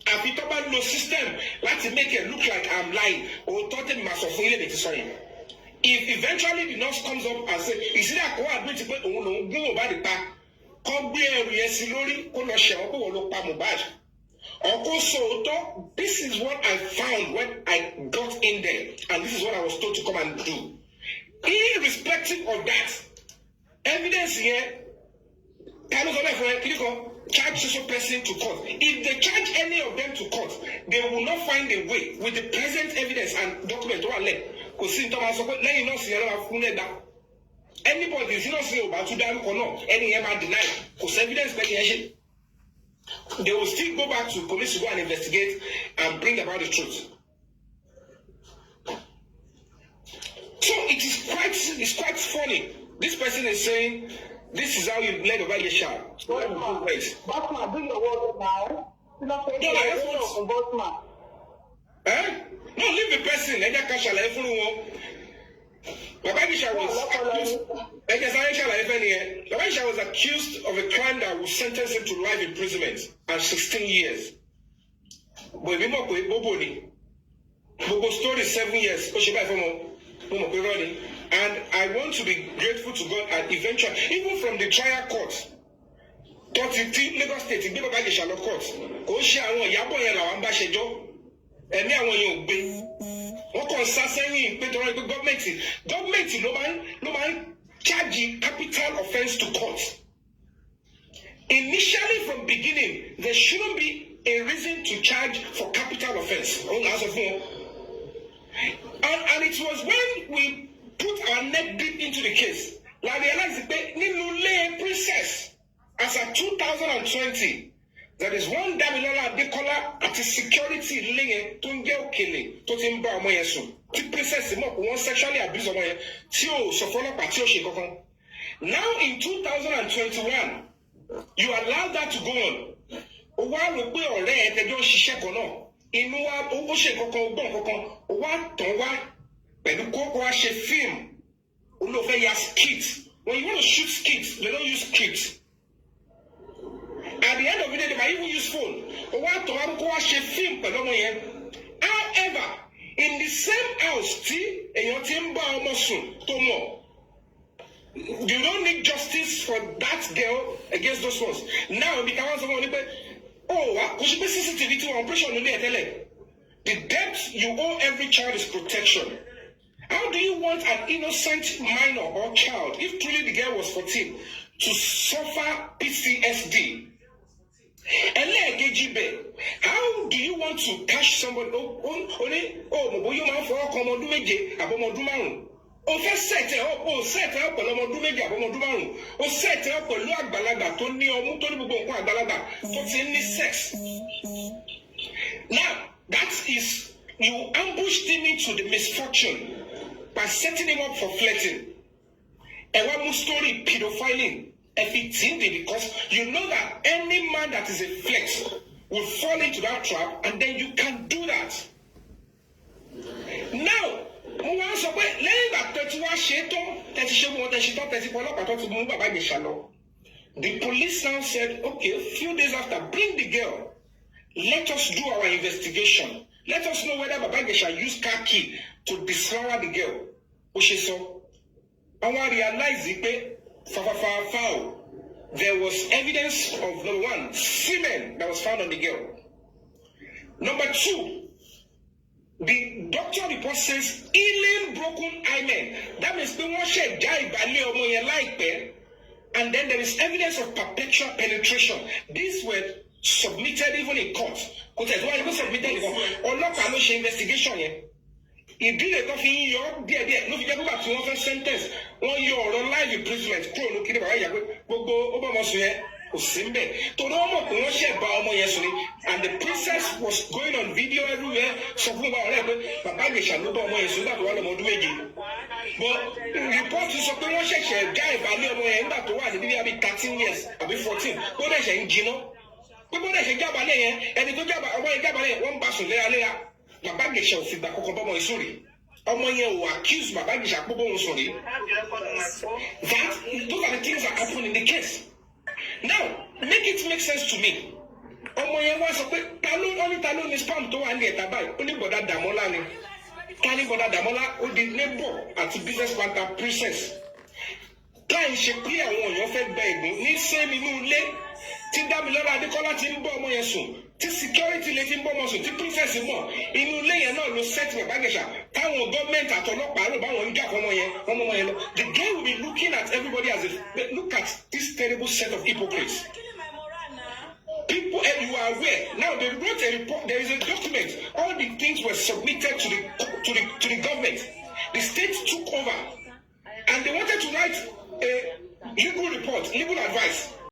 àfi tó bá lo system láti make it look like I'm lying or tó tẹ́ mi máa sọ fún ilé mi ti sọ yẹn. If eventually the nurse comes up and say ìsílẹ̀ àkọ́wọ́ admit pé òun lòún gún Mohbad pa kọ́ gbé ẹrù yẹn sí lórí kó lọ ṣẹ̀wọ̀n pé wọ́n ló pa Mohbad. Ọkọ sòótọ́, this is what I found when I got in there and this is what I was told to come and do. Irrespective of that, evidence here, charge social person to court. If they charge any of them to court, they will not find a way with the present evidence and document. Anybody is not saying about to them or not, any ever deny, because evidence they will still go back to police to go and investigate and bring about the truth. So it's quite funny. This person is saying, this is how you let over your child. Bossman, do your work now. No, leave the person. Let that cash alive for one. Babisha was accused of a crime that would sentence him to life imprisonment and 16 years. But Bobo story 7 years. And I want to be grateful to God and eventually, even from the trial court, Lagos State, Babisha court, wọ́n kàn sá sẹ́yìn pé tọ́rọ ẹgbẹ́ gọ́ọ̀mẹ̀ntì ló máa ń charge capital offence to court. Initially from beginning there shouldn't be a reason to charge for capital offence. And it was when we put our neck deep into the case la realize pé nínú ilé princess as of 2020. There is one Damilola Adekola at the security lane to get Okele to Timba Moyesu. The princess one sexually abused of Moye. Tio Sofolo Patio Shekokon. Now in 2021, you allow that to go on. Owa lo pe ore e te jo sise kan na. Inu wa o se kokon ogbon kokon. Owa ton wa pẹ̀lú koko wa se film. O lo fe ya skit. When you want to shoot skits, they don't use scripts. At the end of the day, they might even use phone. However, in the same house, you don't need justice for that girl against those ones. Now, because someone CCTV to operation, the debt you owe every child is protection. How do you want an innocent minor or child, if truly the girl was 14, to suffer PTSD? How do you want to catch somebody? Set up sex. Now, that is, you ambushed him into the misfortune by setting him up for flirting. And one more story, pedophiling. Because you know that any man that is a flex will fall into that trap, and then you can do that. Now, the police now said, okay, a few days after, bring the girl. Let us do our investigation. Let us know whether Babagesha used car key to disflower the girl. And I realized there was evidence of, number one, semen that was found on the girl. Number two, the doctor report says healing broken hymen. That means and then there is evidence of perpetual penetration. These were submitted even in court. Because why even submitted in court? Or not investigation yet. If they don't feel your dear, no, you get back to one sentence. One year or life imprisonment, and the princess was going on video everywhere. But report is a guy by 13 years, I'll be 14. Go there, one person there. Babagesha will feedback on sorry. Will accuse Babagesha sorry. That those are the things that happen in the case. Now, make it make sense to me. ọmọ yẹn wá sọ pé ta ló ní spam tó wà ní ẹ̀ta báyìí ó ní bọ̀dá Dàmọ́lá ni ká ní bọ̀dá Dàmọ́lá ó di neighbor àti business partner princess láì ṣe pé àwọn èèyàn fẹ́ gba ẹ̀gbọ́n ní sẹ́mi inú ilé tí Dámilọ́lá Adékọ́lá ti ń bọ́ ọmọ yẹn sùn tí security lè ti ń bọ́ ọmọ sùn tí princess mọ̀ inú ilé yẹn náà ló set Bàbá Ìjẹ̀ṣà táwọn gọ́ọ̀mẹ̀ntì àtọlọ́pàá rò báwọn ń jà fọmọ yẹn lọ the guy will be looking at everybody as if look at this terrible set of hypocrites. People, and you are aware now. They wrote a report. There is a document. All the things were submitted to the government. The state took over, and they wanted to write a legal report, legal advice.